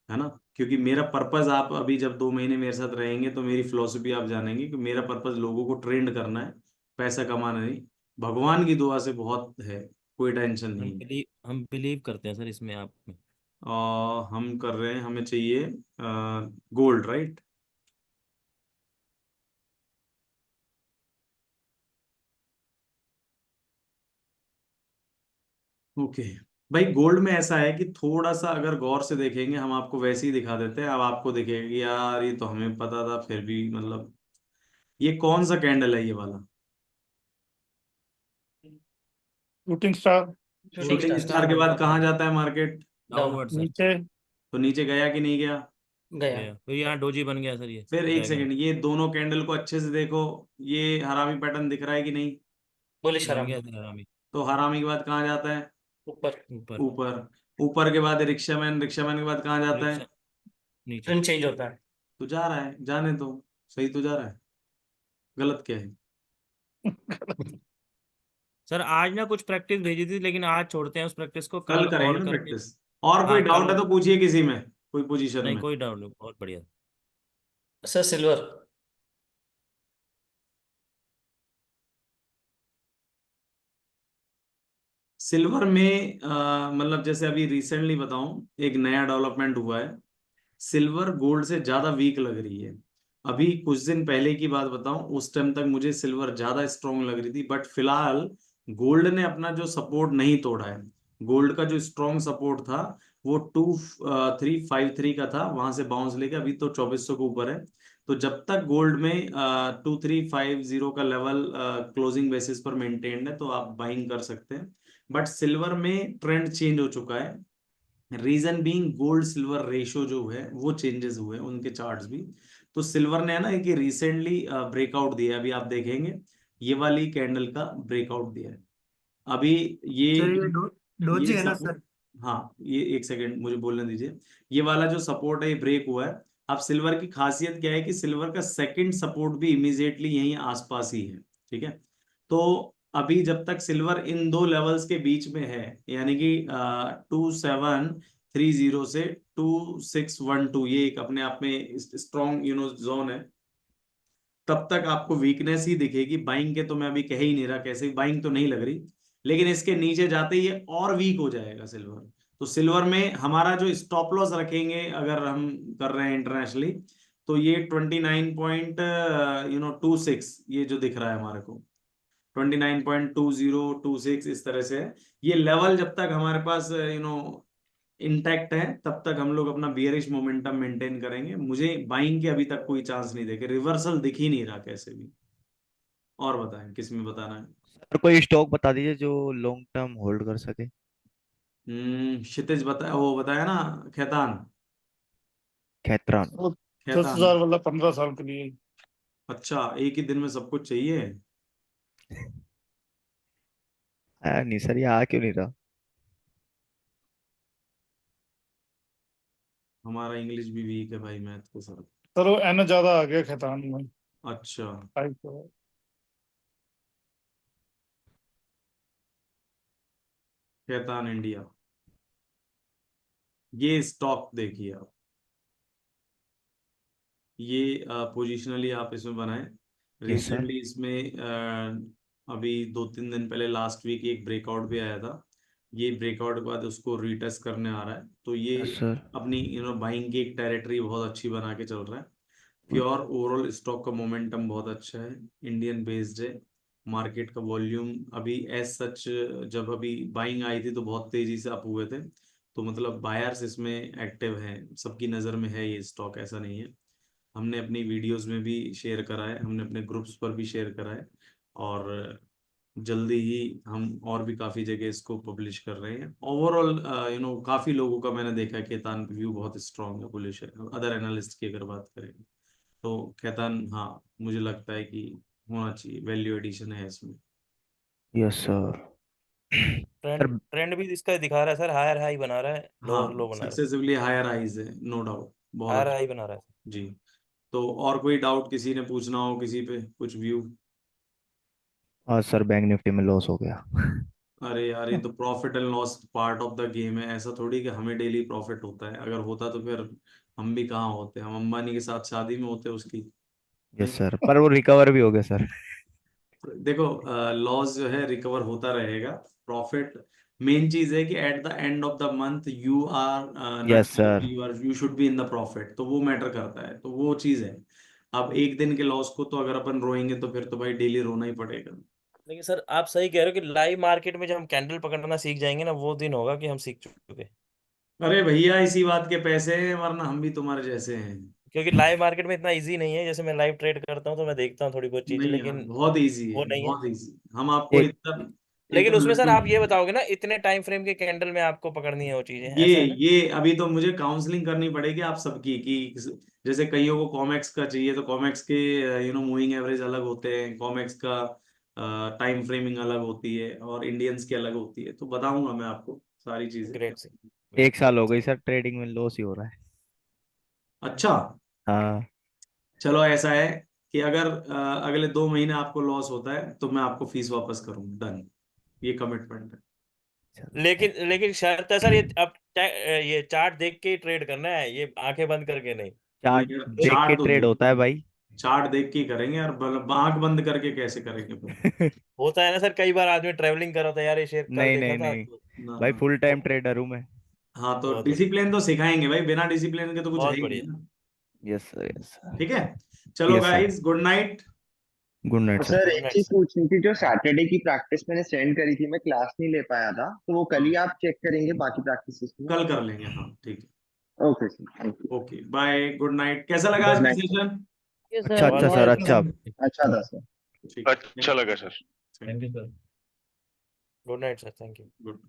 Speaker 1: है ना। क्योंकि मेरा पर्पज, आप अभी जब 2 महीने मेरे साथ रहेंगे तो मेरी फिलोसफी आप जानेंगे कि मेरा पर्पज लोगों को ट्रेंड करना है, पैसा कमाना नहीं। भगवान की दुआ से बहुत है, कोई टेंशन नहीं है।
Speaker 6: हम बिलीव करते हैं सर इसमें आप में।
Speaker 1: हम कर रहे हैं, हमें चाहिए गोल्ड राइट। ओके भाई, गोल्ड में ऐसा है कि थोड़ा सा अगर गौर से देखेंगे, हम आपको वैसे ही दिखा देते हैं। अब आपको दिखेगा कि यार ये तो हमें पता था, फिर भी मतलब ये कौन सा कैंडल है ये वाला।
Speaker 2: Shooting star.
Speaker 1: शूटिंग स्टार के बाद कहाँ जाता है मार्केट।
Speaker 6: Downward sir.
Speaker 2: नीचे।
Speaker 1: तो नीचे गया कि नहीं गया।
Speaker 3: गया।
Speaker 6: तो यहाँ डोजी बन गया सर, ये
Speaker 1: फिर एक
Speaker 6: ड्रैगन
Speaker 1: सेकंड, ये दोनों कैंडल को अच्छे से देखो, ये हरामी पैटर्न दिख रहा है कि नहीं।
Speaker 3: बुलिश
Speaker 6: बन
Speaker 3: हराम।
Speaker 6: गया सर हरामी।
Speaker 1: तो हरामी के बाद कहाँ जाता है।
Speaker 3: ऊपर।
Speaker 6: ऊपर।
Speaker 1: ऊपर। ऊपर के बाद रिक्शा मैन, रिक्शा मैन के बाद कहाँ जाता है।
Speaker 6: रिक्शा नीचे।
Speaker 3: ट्रेंड चेंज होता है।
Speaker 1: तो जा रहा है, जाने तो सही तो जा रहा है, गलत क्या है।
Speaker 6: सर आज ना कुछ प्रैक्टिस भेजी थी, लेकिन आज छोड़ते हैं उस प्रैक्टिस को,
Speaker 1: कल
Speaker 6: कल
Speaker 1: करेंगे
Speaker 6: और
Speaker 1: ना
Speaker 6: करके।
Speaker 1: प्रैक्टिस। और कोई
Speaker 6: हाँ
Speaker 1: डाउट है
Speaker 6: कल
Speaker 1: तो पूछिए किसी में, कोई पोजीशन
Speaker 6: नहीं
Speaker 1: में।
Speaker 6: कोई डाउट नहीं, बहुत बढ़िया।
Speaker 11: Sir silver.
Speaker 1: सिल्वर में मतलब जैसे अभी रिसेंटली बताऊं, एक नया डेवलपमेंट हुआ है। सिल्वर गोल्ड से ज्यादा वीक लग रही है। अभी कुछ दिन पहले की बात बताऊं, उस टाइम तक मुझे सिल्वर ज्यादा स्ट्रांग लग रही थी, बट फिलहाल गोल्ड ने अपना जो सपोर्ट नहीं तोड़ा है। गोल्ड का जो स्ट्रांग सपोर्ट था वो 2353 का था, वहां से बाउंस लेके अभी तो 2400 के ऊपर है। तो जब तक गोल्ड में 2350 का लेवल क्लोजिंग बेसिस पर मेंटेन्ड है तो आप बाइंग कर सकते हैं। बट सिल्वर में ट्रेंड चेंज हो चुका है। Reason being gold silver ratio जो है वो चेंजेस हुए हैं, उनके चार्ट्स भी। तो सिल्वर ने है ना कि रिसेंटली ब्रेकआउट दिया है, अभी आप देखेंगे ये वाली कैंडल का ब्रेकआउट दिया है अभी। ये
Speaker 11: सर ये डोजी
Speaker 1: ये
Speaker 11: है ना
Speaker 1: सपोर्ट,
Speaker 11: सर?
Speaker 1: हाँ ये एक सेकेंड मुझे बोलने दीजिए। ये वाला जो सपोर्ट है ये ब्रेक हुआ है। अब सिल्वर की खासियत क्या है कि सिल्वर का सेकंड सपोर्ट भी इमीडिएटली यहीं आसपास ही है। ठीक है। तो अभी जब तक सिल्वर इन दो लेवल्स के बीच में है, यानी कि 2730 से 2612, ये एक अपने आप में स्ट्रॉन्ग जोन है, तब तक आपको वीकनेस ही दिखेगी। बाइंग के तो मैं अभी कह ही नहीं रहा, कैसे बाइंग तो नहीं लग रही, लेकिन इसके नीचे जाते ही ये और वीक हो जाएगा सिल्वर। तो सिल्वर में हमारा जो स्टॉप लॉस रखेंगे अगर हम कर रहे हैं इंटरनेशनली, तो ये 29.26 ये जो दिख रहा है हमारे को, 29.2026 इस तरह से है। ये लेवल जब तक हमारे पास इंटैक्ट है तब तक हम लोग अपना बियरिश मोमेंटम मेंटेन करेंगे। मुझे बाइंग के अभी तक कोई चांस नहीं देखे, रिवर्सल दिख ही नहीं रहा कैसे भी। और बताएं किस में बताना है।
Speaker 4: सर कोई स्टॉक बता दीजिए जो लॉन्ग टर्म होल्ड कर सके।
Speaker 1: क्षितिज बताया, वो बताया ना, खैतान।
Speaker 4: खैतरान।
Speaker 2: वो दस
Speaker 1: खैतान।
Speaker 2: हजार वाला 15 साल के लिए।
Speaker 1: अच्छा, एक ही दिन में सब कुछ चाहिए।
Speaker 4: आया नहीं सर, ये आ क्यों नहीं रहा?
Speaker 1: हमारा इंग्लिश भी वीक है भाई, मैथ के साथ।
Speaker 2: सर वो एन ज्यादा आ गया खैतान में।
Speaker 1: अच्छा,
Speaker 2: फाइव करोड़।
Speaker 1: खैतान इंडिया, ये स्टॉक देखिए आप, ये पोजिशनली आप इसमें बनाएं।
Speaker 4: Yes sir.
Speaker 1: रिसेंटली इसमें अभी 2-3 दिन पहले लास्ट वीक एक ब्रेकआउट भी आया था। ये ब्रेकआउट के बाद उसको रीटेस्ट करने आ रहा है, तो ये
Speaker 4: यस सर।
Speaker 1: अपनी बाइंग की एक टेरिटरी बहुत अच्छी बना के चल रहा है। प्योर ओवरऑल स्टॉक का मोमेंटम बहुत अच्छा है, इंडियन बेस्ड है। मार्केट का वॉल्यूम अभी एज सच, जब अभी बाइंग आई थी तो बहुत तेजी से अप हुए थे, तो मतलब बायर्स इसमें एक्टिव हैं, सबकी नज़र में है ये स्टॉक, ऐसा नहीं है। हमने अपनी वीडियोस में भी शेयर करा है, हमने अपने ग्रुप्स पर भी शेयर करा है, और जल्दी ही हम और भी काफ़ी जगह इसको पब्लिश कर रहे हैं। ओवरऑल काफ़ी लोगों का मैंने देखा है खैतान पे व्यू बहुत स्ट्रांग है, बुलिश है, अदर एनालिस्ट की अगर बात करें तो खैतान, हाँ मुझे लगता है कि होना चाहिए, वैल्यू एडिशन है इसमें।
Speaker 4: Yes sir.
Speaker 6: Trend
Speaker 4: sir
Speaker 6: trend भी इसका दिखा रहा है सर, हायर हाई बना रहा है, लोअर
Speaker 1: हाँ,
Speaker 6: लो बना रहा है,
Speaker 1: सक्सेसिवली हायर हाइज है, नो डाउट, बहुत
Speaker 6: हायर
Speaker 1: अच्छा।
Speaker 6: हाई बना रहा है।
Speaker 1: जी। तो और कोई डाउट किसी ने पूछना हो, किसी पे कुछ व्यू?
Speaker 4: आज सर बैंक निफ्टी में लॉस हो गया।
Speaker 1: अरे यार, ये तो profit and loss part of the game है, ऐसा थोड़ी कि हमें डेली प्रॉफिट होता है। अगर होता तो फिर हम भी कहाँ होते, हम अंबानी के साथ शादी में होते उसकी।
Speaker 4: यस
Speaker 1: नहीं।
Speaker 4: सर, पर वो रिकवर भी हो गया सर।
Speaker 1: देखो, लॉस जो है रिकवर होता रहेगा, प्रॉफिट मेन चीज है कि at the end of the month you are not,
Speaker 4: yes sir.
Speaker 1: You should be in the profit, तो वो मैटर करता है, तो वो चीज है। अब एक दिन के लॉस को तो अगर अपन रोएंगे तो फिर तो भाई डेली रोना ही पड़ेगा।
Speaker 6: लेकिन सर आप सही कह रहे हो कि लाइव मार्केट में जब हम कैंडल पकड़ना सीख जाएंगे ना, वो दिन होगा कि हम सीख चुके।
Speaker 1: अरे भैया, इसी बात के पैसे हैं, वरना हम भी तुम्हारे जैसे हैं।
Speaker 6: क्योंकि लाइव मार्केट में इतना इजी नहीं है, जैसे मैं लाइव ट्रेड करता हूँ तो मैं देखता हूँ थोड़ी बहुत चीजें,
Speaker 1: नहीं यार,
Speaker 6: लेकिन
Speaker 1: बहुत इजी है,
Speaker 6: वो नहीं है।
Speaker 1: बहुत इजी, हम आपको
Speaker 4: एक
Speaker 1: एकदम
Speaker 6: लेकिन
Speaker 1: एकदम
Speaker 6: उसमें सर
Speaker 1: लड्डू।
Speaker 6: आप ये बताओगे ना, इतने टाइम फ्रेम के कैंडल में आपको पकड़नी है वो चीजें,
Speaker 1: ये
Speaker 6: ऐसा है ना?
Speaker 1: ये अभी तो मुझे काउंसलिंग करनी पड़ेगी आप सबकी, कि जैसे कईयों को कॉमेक्स का चाहिए, तो कॉमेक्स के मूविंग एवरेज अलग होते हैं, कॉमेक्स का टाइम फ्रेमिंग अलग होती है, और इंडियंस की अलग होती है, तो बताऊंगा मैं आपको सारी चीजें।
Speaker 6: ग्रेट सर,
Speaker 4: एक
Speaker 6: ग्रेट।
Speaker 4: साल हो गई सर, ट्रेडिंग में लॉस ही हो रहा है।
Speaker 1: अच्छा,
Speaker 4: हाँ।
Speaker 1: चलो ऐसा है कि अगर अगले 2 महीने आपको लॉस होता है तो मैं आपको फीस वापस करूंगा, डन, ये कमिटमेंट है।
Speaker 6: लेकिन शर्त है सर, ये चार्ट देख के ट्रेड करना है, ये आंखें बंद करके नहीं।
Speaker 4: चार्ट
Speaker 1: नहीं,
Speaker 4: देख के
Speaker 1: चार्ट तो
Speaker 4: ट्रेड होता है भाई।
Speaker 1: चार्ट देख के ही करेंगे यार, आंख बंद करके कैसे करेंगे फिर?
Speaker 6: होता है ना सर, कई बार आदमी ट्रेवलिंग कर रहा था, यार ये शेयर कल
Speaker 4: नहीं
Speaker 6: देखा
Speaker 4: नहीं
Speaker 6: था
Speaker 4: नहीं
Speaker 6: तो
Speaker 1: ना,
Speaker 4: भाई,
Speaker 1: ना।
Speaker 4: फुल टाइम ट्रेडर हूँ मैं।
Speaker 1: हाँ तो
Speaker 6: बहुत
Speaker 1: डिसिप्लिन तो सिखाएंगे भाई, बिना डिसिप्लिन के तो कुछ है
Speaker 6: बहुत
Speaker 1: ही नहीं
Speaker 6: बढ़िया।
Speaker 1: ना।
Speaker 4: Yes sir, yes sir.
Speaker 1: ठीक है, चलो
Speaker 4: Yes, sir.
Speaker 1: Guys, good night.
Speaker 4: Good night sir.
Speaker 5: Sir
Speaker 6: Good
Speaker 5: एक
Speaker 6: night,
Speaker 5: चीज
Speaker 6: sir.
Speaker 5: पूछनी थी, जो सैटरडे की प्रैक्टिस मैंने सेंड करी थी, मैं क्लास नहीं ले पाया था, तो वो कल ही आप चेक करेंगे बाकी प्रैक्टिस में?
Speaker 1: कल कर लेंगे, हाँ ठीक
Speaker 5: ओके सर, थैंक यू।
Speaker 1: है, ओके बाय, गुड नाइट। कैसा लगा आज
Speaker 5: गुड
Speaker 1: का
Speaker 5: नाइट सर।
Speaker 1: सेशन?
Speaker 8: Yes,
Speaker 4: अच्छा
Speaker 8: sir.
Speaker 4: अच्छा
Speaker 6: बहुत
Speaker 4: सर,
Speaker 6: बढ़िया।
Speaker 4: अच्छा।
Speaker 5: अच्छा था सर।
Speaker 1: ठीक है,
Speaker 10: अच्छा लगा sir.
Speaker 2: Thank you sir.
Speaker 6: Good night sir, thank you.
Speaker 1: Good.